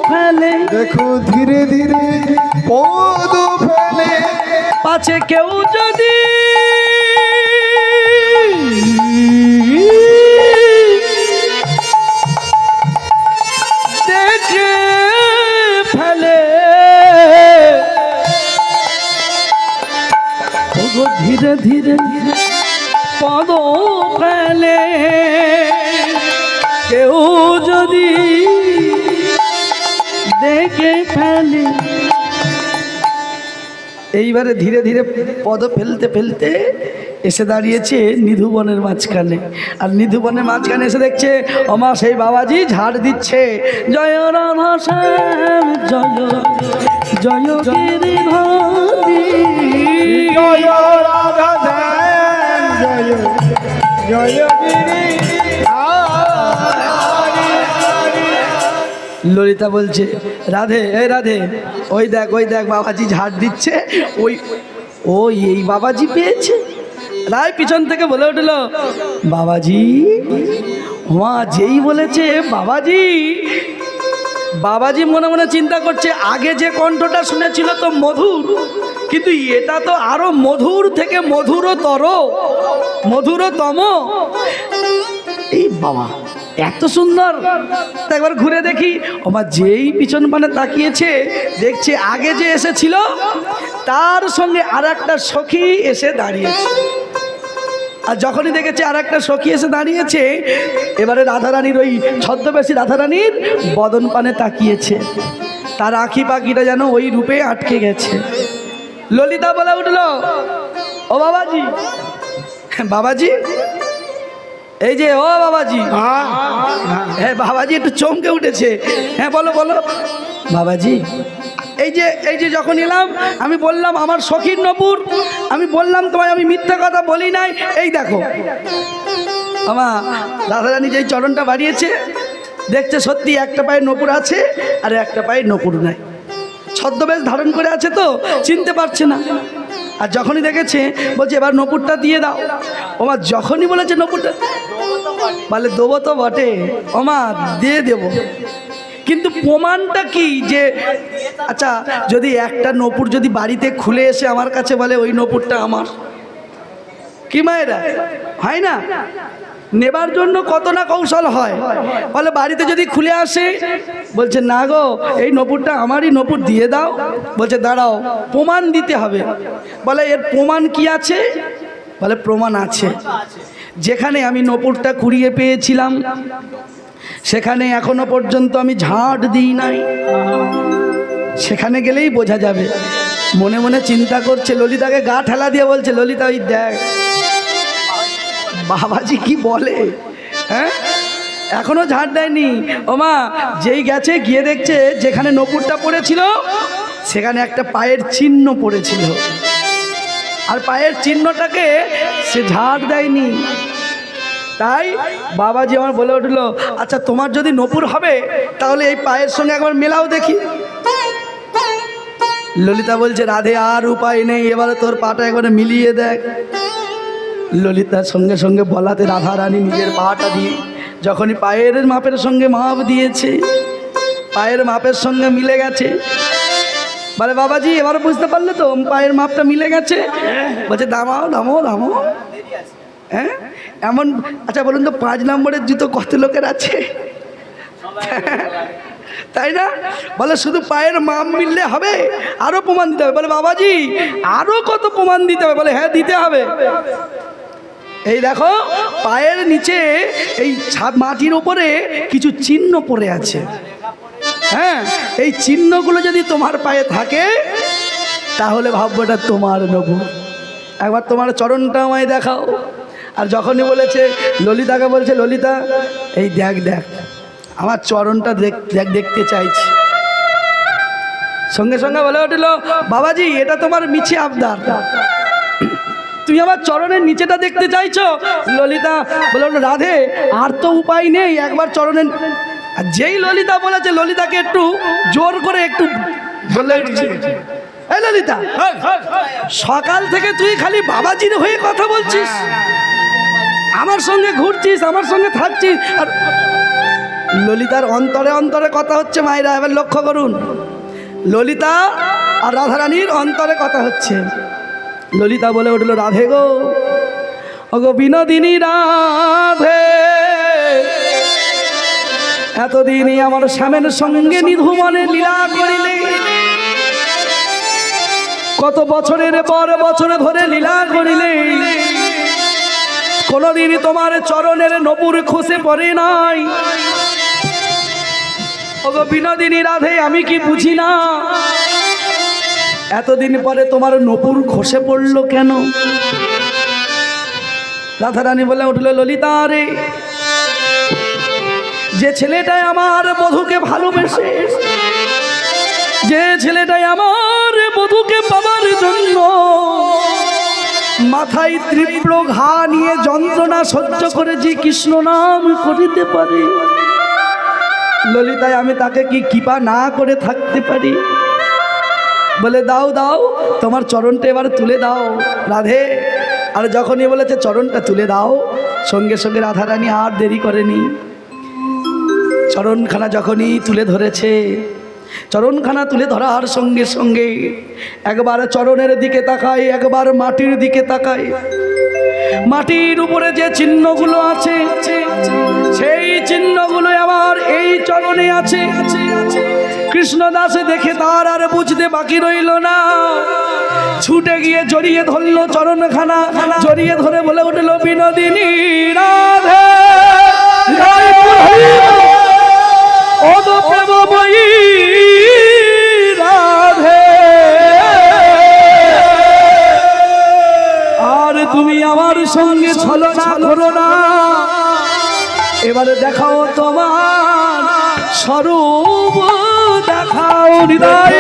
ফেলে দেখো ধীরে ধীরে পদ ফেলে। পাছে কেউ যদি দেখে ফেলে ওগো ধীরে ধীরে পদ ফেলে কেউ যদি দেখে ফেলে। এইবারে ধীরে ধীরে পদ ফেলতে ফেলতে এসে দাঁড়িয়েছে নিধুবনের মাঝখানে। আর নিধুবনের মাঝখানে এসে দেখছে ওমা সেই বাবাজি ঝাড় দিচ্ছে, জয় রাধা শ্যাম জয় জয় গিরিধারী। জয় রাধা শ্যাম জয় জয় গিরি। ললিতা বলছে রাধে এই রাধে, ওই দেখ বাবাজি ঝাড় দিচ্ছে, ওই এই বাবাজি পেয়েছে। রায় পিছন থেকে বলে উঠল বাবাজি। মা যেই বলেছে বাবাজি, বাবাজি মনে মনে চিন্তা করছে আগে যে কণ্ঠটা শুনেছিল তো মধুর, কিন্তু এটা তো আরো মধুর থেকে মধুরতর মধুরতম। এই বাবা এত সুন্দর, তা একবার ঘুরে দেখি। আমার যেই পিছন পানে তাকিয়েছে দেখছে আগে যে এসেছিল তার সঙ্গে আর একটা সখী এসে দাঁড়িয়েছে। আর যখনই দেখেছে আর একটা সখী এসে দাঁড়িয়েছে, এবারে রাধারানীর ওই ছদ্মবেশী রাধারানীর বদন পানে তাকিয়েছে, তার আঁখি পাখিটা যেন ওই রূপে আটকে গেছে। ললিতা বলে উঠল ও বাবাজি, বাবাজি এই যে ও বাবাজি। হ্যাঁ বাবাজি একটু চমকে উঠেছে। হ্যাঁ বলো বলো বাবাজি। এই যে যখন এলাম আমি বললাম আমার সখীর নপুর, আমি বললাম তোমায় আমি মিথ্যা কথা বলি নাই। এই দেখো আমার রাধারানী যেই চরণটা বাড়িয়েছে, দেখছে সত্যি একটা পায়ে নপুর আছে আর একটা পায়ে নপুর নাই। ছদ্মবেশ ধারণ করে আছে তো চিনতে পারছে না। আর যখনই দেখেছে বলছে এবার নপুরটা দিয়ে দাও। ওমা যখনই বলেছে নপুরটা, বলে দেবো তো বটে ওমা দিয়ে দেবো, কিন্তু প্রমাণটা কি যে আচ্ছা যদি একটা নপুর যদি বাড়িতে খুলে এসে আমার কাছে বলে ওই নপুরটা আমার, কি মায়েরা হয় না? নেবার জন্য কত না কৌশল হয়। বলে বাড়িতে যদি খুলে আসে বলছে না গো এই নপুরটা আমারই, নপুর দিয়ে দাও। বলছে দাঁড়াও প্রমাণ দিতে হবে। বলে এর প্রমাণ কি আছে? বলে প্রমাণ আছে, যেখানে আমি নপুরটা কুড়িয়ে পেয়েছিলাম সেখানে এখনো পর্যন্ত আমি ঝাড় দিই নাই, সেখানে গেলেই বোঝা যাবে। মনে মনে চিন্তা করছে, ললিতাকে গা ঠেলা দিয়ে বলছে ললিতা ওই দেখ বাবাজি কি বলে, হ্যাঁ এখনো ঝাড় দেয়নি। ওমা যেই গেছে গিয়ে দেখছে যেখানে নপুরটা পড়েছিল সেখানে একটা পায়ের চিহ্ন পড়েছিল, আর পায়ের চিহ্নটাকে সে ঝাড় দেয়নি। তাই বাবাজি আমার বলে উঠলো আচ্ছা তোমার যদি নপুর হবে তাহলে এই পায়ের সঙ্গে একবার মেলাও দেখি। ললিতা বলছে রাধে আর উপায় নেই, এবারে তোর পাটা একবারে মিলিয়ে দেখ। ললিতার সঙ্গে সঙ্গে বলাতে রাধারানী নিজের পাটা দিয়ে যখনই পায়ের মাপের সঙ্গে মাপ দিয়েছে, পায়ের মাপের সঙ্গে মিলে গেছে। বলে বাবাজি এবার বুঝতে পারলে তো পায়ের মাপটা মিলে গেছে? বলছে দামাও দামো দামো। হ্যাঁ এমন আচ্ছা বলুন তো 5 নম্বরের জুতো কত লোকের আছে? তাই না? বলে শুধু পায়ের মাপ মিললে হবে, আরো প্রমাণ দিতে হবে। বলে বাবাজি আরো কত প্রমাণ দিতে হবে? বলে হ্যাঁ দিতে হবে। এই দেখো পায়ের নিচে এই মাটির উপরে কিছু চিহ্ন পড়ে আছে। হ্যাঁ এই চিহ্নগুলো যদি তোমার পায়ে থাকে তাহলে ভাববো এটা তোমার নপুর। একবার তোমার চরণটা আমায় দেখাও। আর যখনই বলেছে ললিতাকে বলছে ললিতা এই দেখ দেখ আমার চরণটা দেখতে চাইছি। সঙ্গে সঙ্গে বলে উঠল বাবাজি এটা তোমার মিছে আবদার, তুমি আমার চরণের নিচেটা দেখতে চাইছো। ললিতা বলে রাধে আর তো উপায় নেই, একবার চরণের। আর যেই ললিতা বলেছে ললিতাকে একটু জোর করে একটু বলে এই ললিতা সকাল থেকে তুই খালি বাবাজির হয়ে কথা বলছিস, আমার সঙ্গে ঘুরছিস, আমার সঙ্গে থাকছিস। আর ললিতার অন্তরে অন্তরে কথা হচ্ছে মায়েরা, এবার লক্ষ্য করুন। ললিতা আর রাধারানীর অন্তরে কথা হচ্ছে। ললিতা বলে উঠল রাধে গো ওগো বিনোদিনী রাধে, এতদিনই আমার স্বামীর সঙ্গে নিধুমনে লীলা করিলে, কত বছরের পর বছর ধরে লীলা করিলে, কোনদিন তোমার চরণের নপুর খসে পড়ে নাই। ওগো বিনোদিনী রাধে আমি কি বুঝি না এতদিন পরে তোমার নপুর খসে পড়লো কেন? রাধারানী বলে উঠল, ললিতা রে, যে ছেলেটাই আমার বধূকে ভালোবেসে, যে ছেলেটাই আমার বধূকে পাবার জন্য মাথায় তীব্র ঘা নিয়ে যন্ত্রণা সহ্য করে যে কৃষ্ণ নাম করিতে পারে, ললিতায় আমি তাকে কি কৃপা না করে থাকতে পারি? বলে দাও দাও, তোমার চরণটা এবার তুলে দাও রাধে। আর যখনই বলেছে চরণটা তুলে দাও, সঙ্গে সঙ্গে রাধারানী আর দেরি করেনি। চরণখানা যখনই তুলে ধরেছে, চরণখানা তুলে ধরার সঙ্গে সঙ্গে একবার চরণের দিকে তাকায়, একবার মাটির দিকে তাকায়। মাটির উপরে যে চিহ্নগুলো আছে, সেই চিহ্নগুলো আমার এই চরণে আছে। কৃষ্ণদাসে দেখে তার আর বুঝতে বাকি রইল না, ছুটে গিয়ে জড়িয়ে ধরলো চরণখানা, জড়িয়ে ধরে বলে উঠল, বিনোদিনী রাধে প্রেমময়ী রাধে, আর তুমি আমার সঙ্গে ছলনা করো না, এবারে দেখাও তোমার স্বরূপ, দেখাও হৃদয়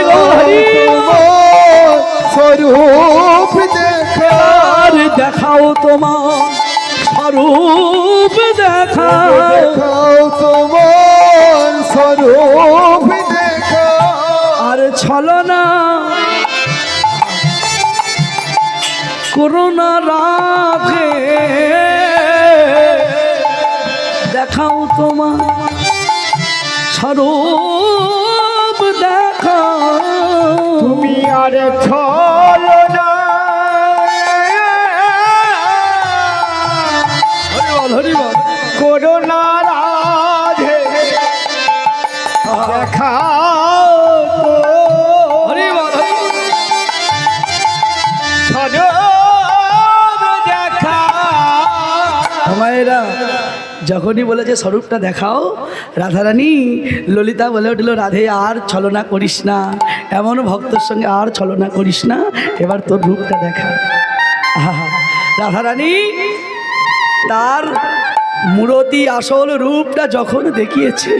স্বরূপ দেখার, দেখাও তোমার স্বরূপ, দেখাও তোমার স্বরূপ দেখা, আর ছলনা করোনা রাধে, দেখাও তোমার স্বরূপ, দেখাও তুমি আর ছলো না, করোনা রাধে, দেখাও মায়েরা। যখনই বলেছে স্বরূপটা দেখাও, রাধারানী ললিতা বলে উঠল, রাধে আর ছলনা করিস না, এমন ভক্তর সঙ্গে আর ছলনা করিস না, এবার তোর রূপটা দেখা। আহা, রাধারানী তার মূরতি আসল রূপটা যখন দেখিয়েছে,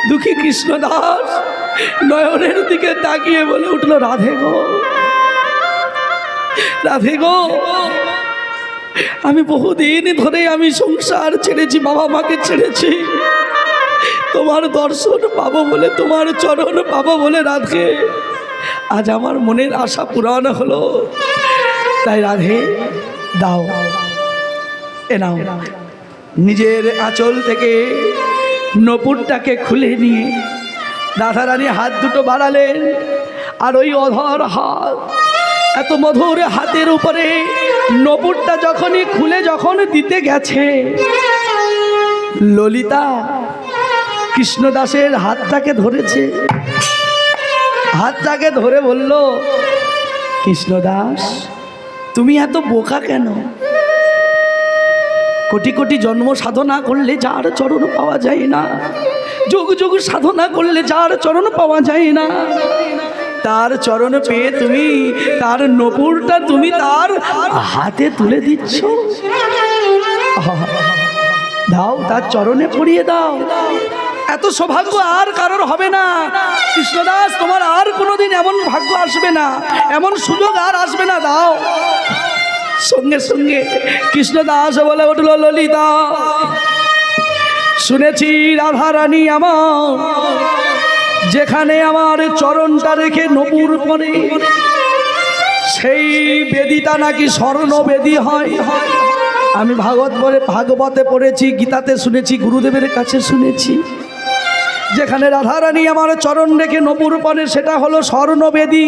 দুঃখী কৃষ্ণদাস নয়নের দিকে তাকিয়ে বলে উঠল, রাধে গো, রাধে গো, আমি বহুদিন ধরে আমি সংসার ছেড়েছি, বাবা মাকে ছেড়েছি, তোমার দর্শন পাবো বলে, তোমার চরণ পাবো বলে রাধে আজ আমার মনের আশা পূরণ হলো। তাই রাধে দাও, এ নাও। নিজের আঁচল থেকে নপুরটাকে খুলে নিয়ে রাধারানী হাত দুটো বাড়ালেন, আর ওই অধর হাত, এত মধুর হাতের উপরে নপুরটা যখনই খুলে যখন দিতে গেছে, ললিতা কৃষ্ণদাসের হাতটাকে ধরেছে, হাতটাকে ধরে বলল, কৃষ্ণদাস তুমি এত বোকা কেন? কোটি কোটি জন্ম সাধনা করলে যার চরণ পাওয়া যায় না, যুগ যুগ সাধনা করলে যার চরণ পাওয়া যায় না, তার চরণ পেয়ে তুমি তার নপুরটা তুমি তার হাতে তুলে দিচ্ছ। দাও, তার চরণে পড়িয়ে দাও। এত সৌভাগ্য আর কারোর হবে না কৃষ্ণদাস, তোমার আর কোনোদিন এমন ভাগ্য আসবে না, এমন সুযোগ আর আসবে না, দাও। সঙ্গে সঙ্গে কৃষ্ণদাস বলে উঠল, ললিতা শুনেছি রাধারানী আমার যেখানে আমার চরণটা রেখে নপুর পরে, সেই বেদিটা নাকি স্বর্ণ বেদি হয়। আমি ভাগবতে পড়েছি, গীতাতে শুনেছি, গুরুদেবের কাছে শুনেছি, যেখানে রাধারানী আমার চরণ রেখে নপুর পরে সেটা হলো স্বর্ণ বেদি।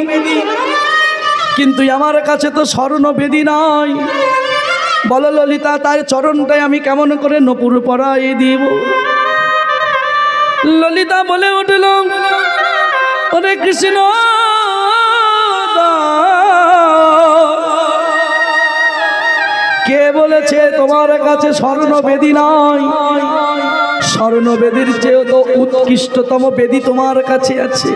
কিন্তু আমার কাছে তো স্বর্ণ বেদি নয়। বলো ললিতা, তার চরণটাই আমি কেমন করে নপুর পরাই দিব? ললিতা বলে উঠল, ওরে কৃষ্ণ, কে বলেছে তোমার কাছে স্বর্ণ বেদি নয়? স্বর্ণ বেদির চেয়েও তো উৎকৃষ্টতম বেদি তোমার কাছে আছে।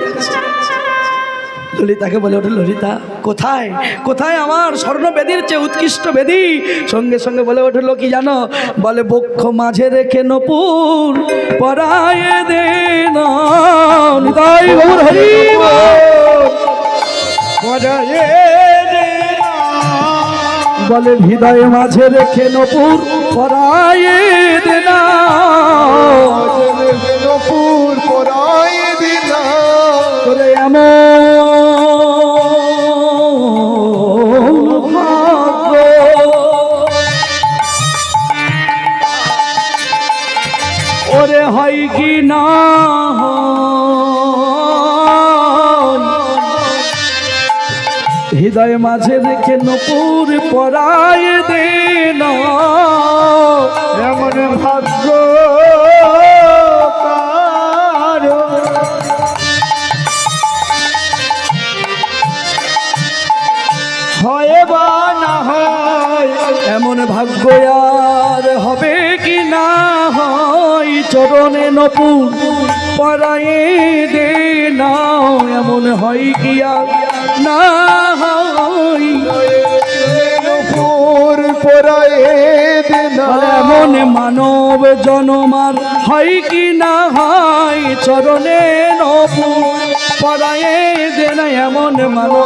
ললিতাকে বলে ওঠে, ললিতা কোথায় কোথায় আমার স্বর্ণ বেদির চেয়ে উৎকৃষ্ট বেদি? সঙ্গে সঙ্গে বলে উঠল কি জানো? বলে বক্ষ মাঝে রেখে নপুর পরায় দে না। নিতাই গৌর হরি পরায়ে দে না। বলে হৃদয় মাঝে রেখে নপুর পরায় দে না। নপুর পরাই দিলা করে এমন ভাগ্য, ওরে হয় কি না হয়, হৃদয় মাঝে রেখে নপুর পরায় দে না। এমন ভাগ্য কারো হয় বা না হয়, এমন ভাগ্য আর হবে কি না হয়, চরণে নপুর পরায়ে দে না। এমন হয় কি আর না হয়, নপুর পরাই দিলা এমন মানব জনমার হয় কি না হয়, চরণে নপুর পরায়ে দে না। এমন মানব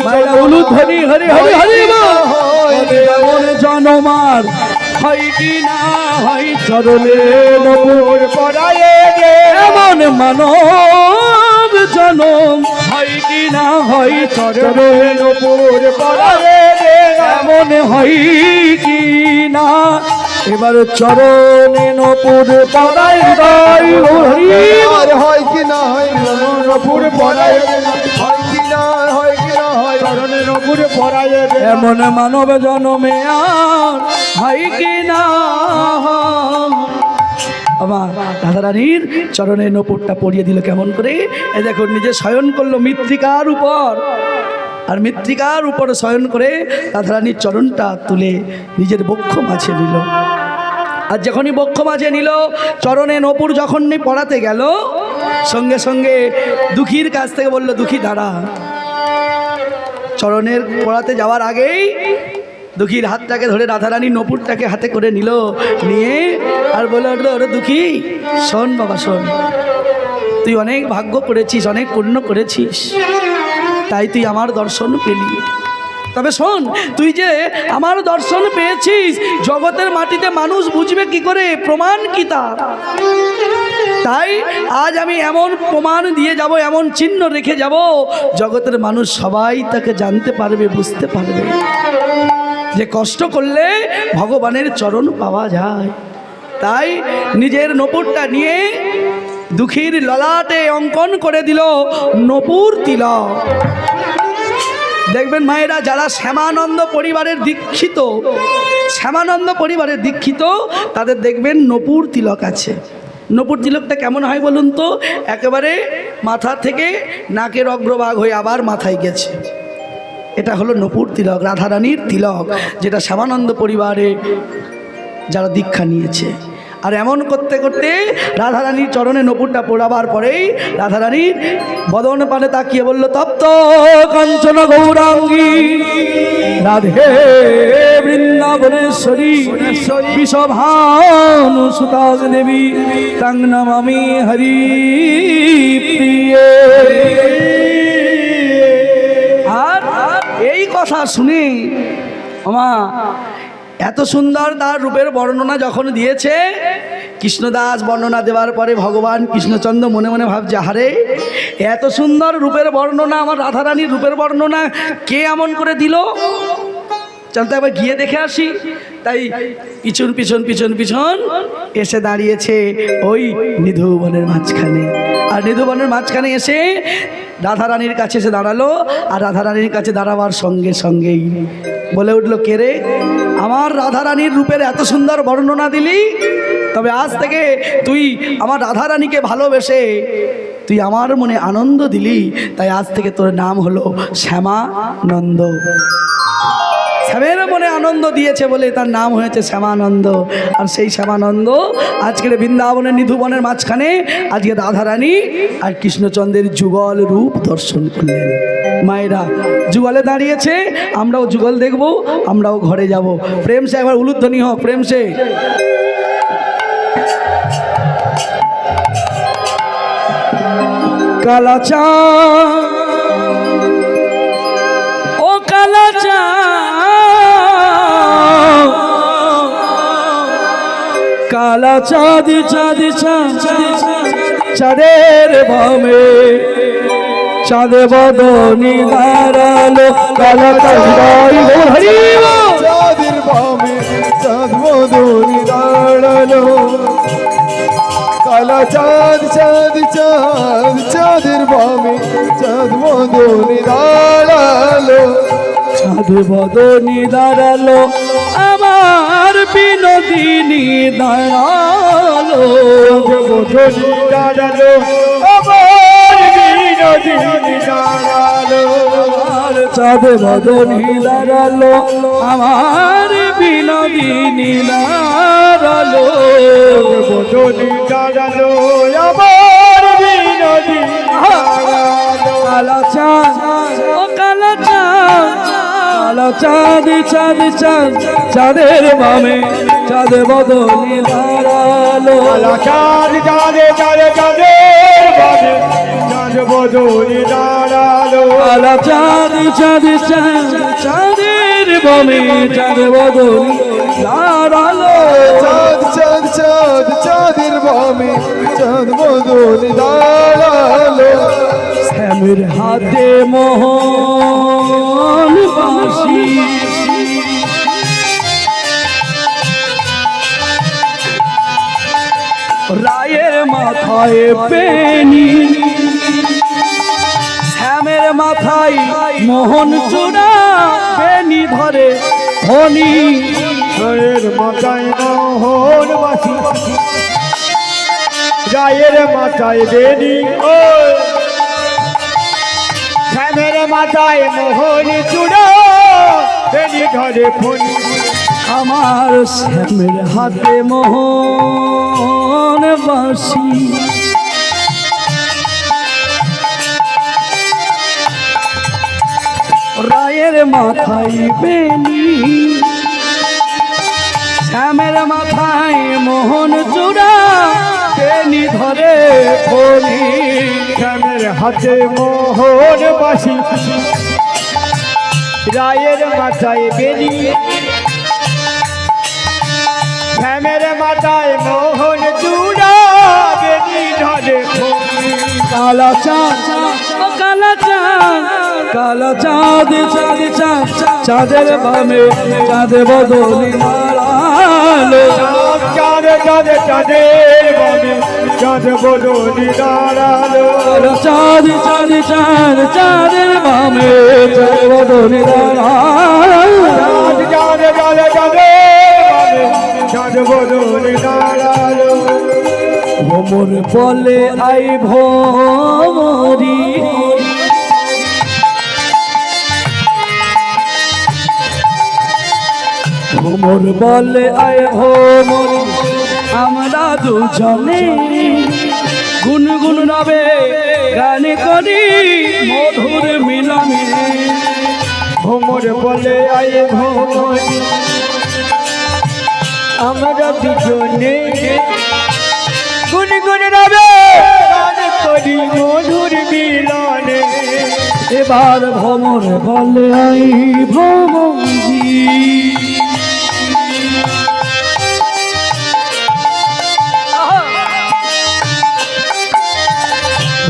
মায়েরা উলুদ হরি হরি হরি হরি বল। এমন জনমার হয় কি না হয়, চরণে নপুর পরায়ে দে। এমন মানব জনম হয় কি না হয়, চরণে নপুর পরায়ে দে না। এমন হয় কি না। এবার চরণে নপুর পরায় হৃদয় হরি আর হয় কি না হয়, নপুর পরাই হয় কি না হয় কি না হয়, চরণে নপুর পরায়ে দে না। এমন মানব জনমে আর হয় কি না। আমার রাধারানীর চরণে নপুরটা পরিয়ে দিল কেমন করে? এই দেখো নিজে শয়ন করলো মৃত্তিকার উপর, আর মৃত্তিকার উপর শয়ন করে রাধারানীর চরণটা তুলে নিজের বক্ষ মাঝে নিল। আর যখনই বক্ষ মাঝে নিল, চরণে নপুর যখনই পড়াতে গেল, সঙ্গে সঙ্গে দুঃখীর কাছ থেকে বলল, দুঃখী দাঁড়া। চরণের পড়াতে যাওয়ার আগেই দুঃখীর হাতটাকে ধরে রাধারানী নপুরটাকে হাতে করে নিল, নিয়ে আর বলে উঠলো, ওরে দুঃখী শোন বাবা শোন, তুই অনেক ভাগ্য করেছিস, অনেক পুণ্য করেছিস, তাই তুই আমার দর্শন পেলি। তবে শোন, তুই যে আমার দর্শন পেয়েছিস, জগতের মাটিতে মানুষ বুঝবে কি করে, প্রমাণ কি তার? তাই আজ আমি এমন প্রমাণ দিয়ে যাব, এমন চিহ্ন রেখে যাব, জগতের মানুষ সবাই তাকে জানতে পারবে, বুঝতে পারবে যে কষ্ট করলে ভগবানের চরণ পাওয়া যায়। তাই নিজের নপুরটা নিয়ে দুঃখীর ললাটে অঙ্কন করে দিল নপুর তিলক। দেখবেন মায়েরা, যারা শ্যামানন্দ পরিবারের দীক্ষিত, শ্যামানন্দ পরিবারের দীক্ষিত, তাদের দেখবেন নপুর তিলক আছে। নপুর তিলকটা কেমন হয় বলুন তো? একেবারে মাথা থেকে নাকের অগ্রভাগ হয়ে আবার মাথায় গেছে। এটা হলো নপুর তিলক, রাধারানীর তিলক, যেটা শ্যামানন্দ পরিবারে যারা দীক্ষা নিয়েছে। আর এমন করতে করতে রাধারানীর চরণে নপুরটা পড়াবার পরেই রাধারানীর বদন পানে তাকিয়ে বলল, তপ্ত কাঞ্চন গৌরাঙ্গী রাধে বৃন্দাবনেশ্বরী বিষভানু সুতা দেবী তাং নমামি হরি প্রিয়ে। আর এই কথা শুনে আমা এত সুন্দর তার রূপের বর্ণনা যখন দিয়েছে, কৃষ্ণদাস বর্ণনা দেওয়ার পরে ভগবান কৃষ্ণচন্দ্র মনে মনে ভাবছে, আরে এত সুন্দর রূপের বর্ণনা, আমার রাধারানীর রূপের বর্ণনা কে এমন করে দিল? চল তো একবার গিয়ে দেখে আসি। তাই পিছন পিছন পিছন পিছন এসে দাঁড়িয়েছে ওই নিধুবনের মাঝখানে। আর নিধুবনের মাঝখানে এসে রাধারানীর কাছে এসে দাঁড়ালো। আর রাধারানীর কাছে দাঁড়াবার সঙ্গে সঙ্গেই বলে উঠলো, কে রে, আমার রাধারানীর রূপের এত সুন্দর বর্ণনা দিলি, তবে আজ থেকে তুই আমার রাধারানীকে ভালোবেসে তুই আমার মনে আনন্দ দিলি, তাই আজ থেকে তোর নাম হলো শ্যামানন্দ। শ্যামের মনে আনন্দ দিয়েছে বলে তার নাম হয়েছে শ্যামানন্দ। আর সেই শ্যামানন্দ আজকের বৃন্দাবনের নিধুবনের মাঝখানে আজকে রাধারানী আর কৃষ্ণচন্দ্রের যুগল রূপ দর্শন করলেন। মায়েরা যুগলে দাঁড়িয়েছে, আমরাও যুগল দেখব, আমরাও ঘরে যাব। প্রেম সে একবার উলুধ্বনি হোক, প্রেম সে। কালা চাঁদ ও কালা চাঁদ, কালা চাঁদ চাঁদ চাঁদ চাঁদের বামে চাঁদ বদনি দাঁড়ালো, কালা চাঁদ চাঁদের বামে চাঁদ বদনি দাঁড়ালো, কালা চাঁদ চাঁদ চাঁদ চাঁদের বামে চাঁদ বদনি দাঁড়ালো, চাঁদ বদনি দাঁড়ালো, আমার বিনোদিনী দাঁড়ালো, বদনি দাঁড়ালো, আমার বিনোদিনী দাঁড়ালো, আমার চাঁদ বদনি দাঁড়ালো, আমার বিনোদিনী দাঁড়ালো, বদনি দাঁড়ালো, আমার বিনোদিনী দাঁড়ালো। কালা চাঁদ ও কালা চাঁদ, কালা চাঁদ চাঁদ চাঁদ চাঁদের বামে চাঁদ বদনি দাঁড়ালো, কালা চাঁদ চাঁদে চাঁদে চাঁদের বামে চাঁদ বদনি দাঁড়ালো, কালা চাঁদ চাঁদ চাঁদ চাঁদের বামে চাঁদ বদনি দাঁড়ালো, চাঁদ চাঁদ চাঁদ চাঁদের বামে চাঁদ বদনি দাঁড়ালো, শ্যামের হাতে মোহন বাঁশি, রায়ের মাথায় বেনি, শ্যামের মাথায় মোহন চূড়া, বেনি ধরে ধনী, রায়ের মাথায় মোহন বাসি, রায়ের মাথায় বেনি, ও শ্যামের মাথায় মোহন চূড়া, বেনি ধরে ফণি, আমার শ্যামের হাতে মোহন বাঁশি, রায়ের মাথায় বেনি, শ্যামের মাথায় মোহন চূড়া, বেনি ধরে ফণি, শ্যামের হাতে মোহন বাসি, রায়ের মাথায় বেনি, শ্যামের মাথায় মোহন চূড়া, বেনি ধরে ফণি, কালা চাঁদ ও কালা চাঁদ, কালা চাঁদ চাঁদ চাঁদ চাঁদের বামে চাঁদ বদনি দাঁড়ালো, চাঁদ চাঁদ চাঁদের বামে চাঁদ বদনি দাঁড়ালো, কালা চাঁদ চাঁদ চাঁদ চাঁদের বামে চাঁদ বদনি দাঁড়ালো, চাঁদ চাঁদ চাঁদের বামে চাঁদ বদনি দাঁড়ালো, ভ্রমর বলে আই ভ্রমরি, ভ্রমর বলে আয় ভ্রমরি, আমরা দুজনে গুনগুন রবে গান করি মধুর মিলনে, ভ্রমর বলে আয়ে ভ্রমরি, আমরা দুজনে গুনগুন রবে গান করি মধুর মিলনে, এবার ভ্রমর বলে আই ভ্রমরি,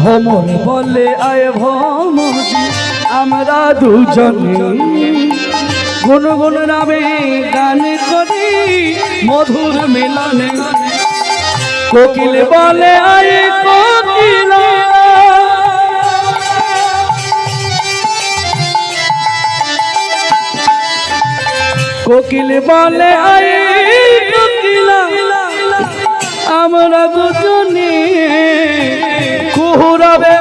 ভ্রমর বলে আয় ভ্রমরি, আমরা দুজনে গুনগুন নামে গান করি মধুর মিলনে, কোকিল বলে আয় কোকিলা, কোকিল বলে আয় কোকিলা, আমরা দুজনে কুহুরাবে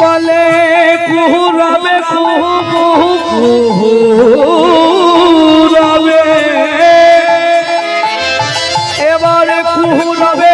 বলে কুহুরাবে, কুহু কুহু কুহুরাবে, এবারে কুহুরাবে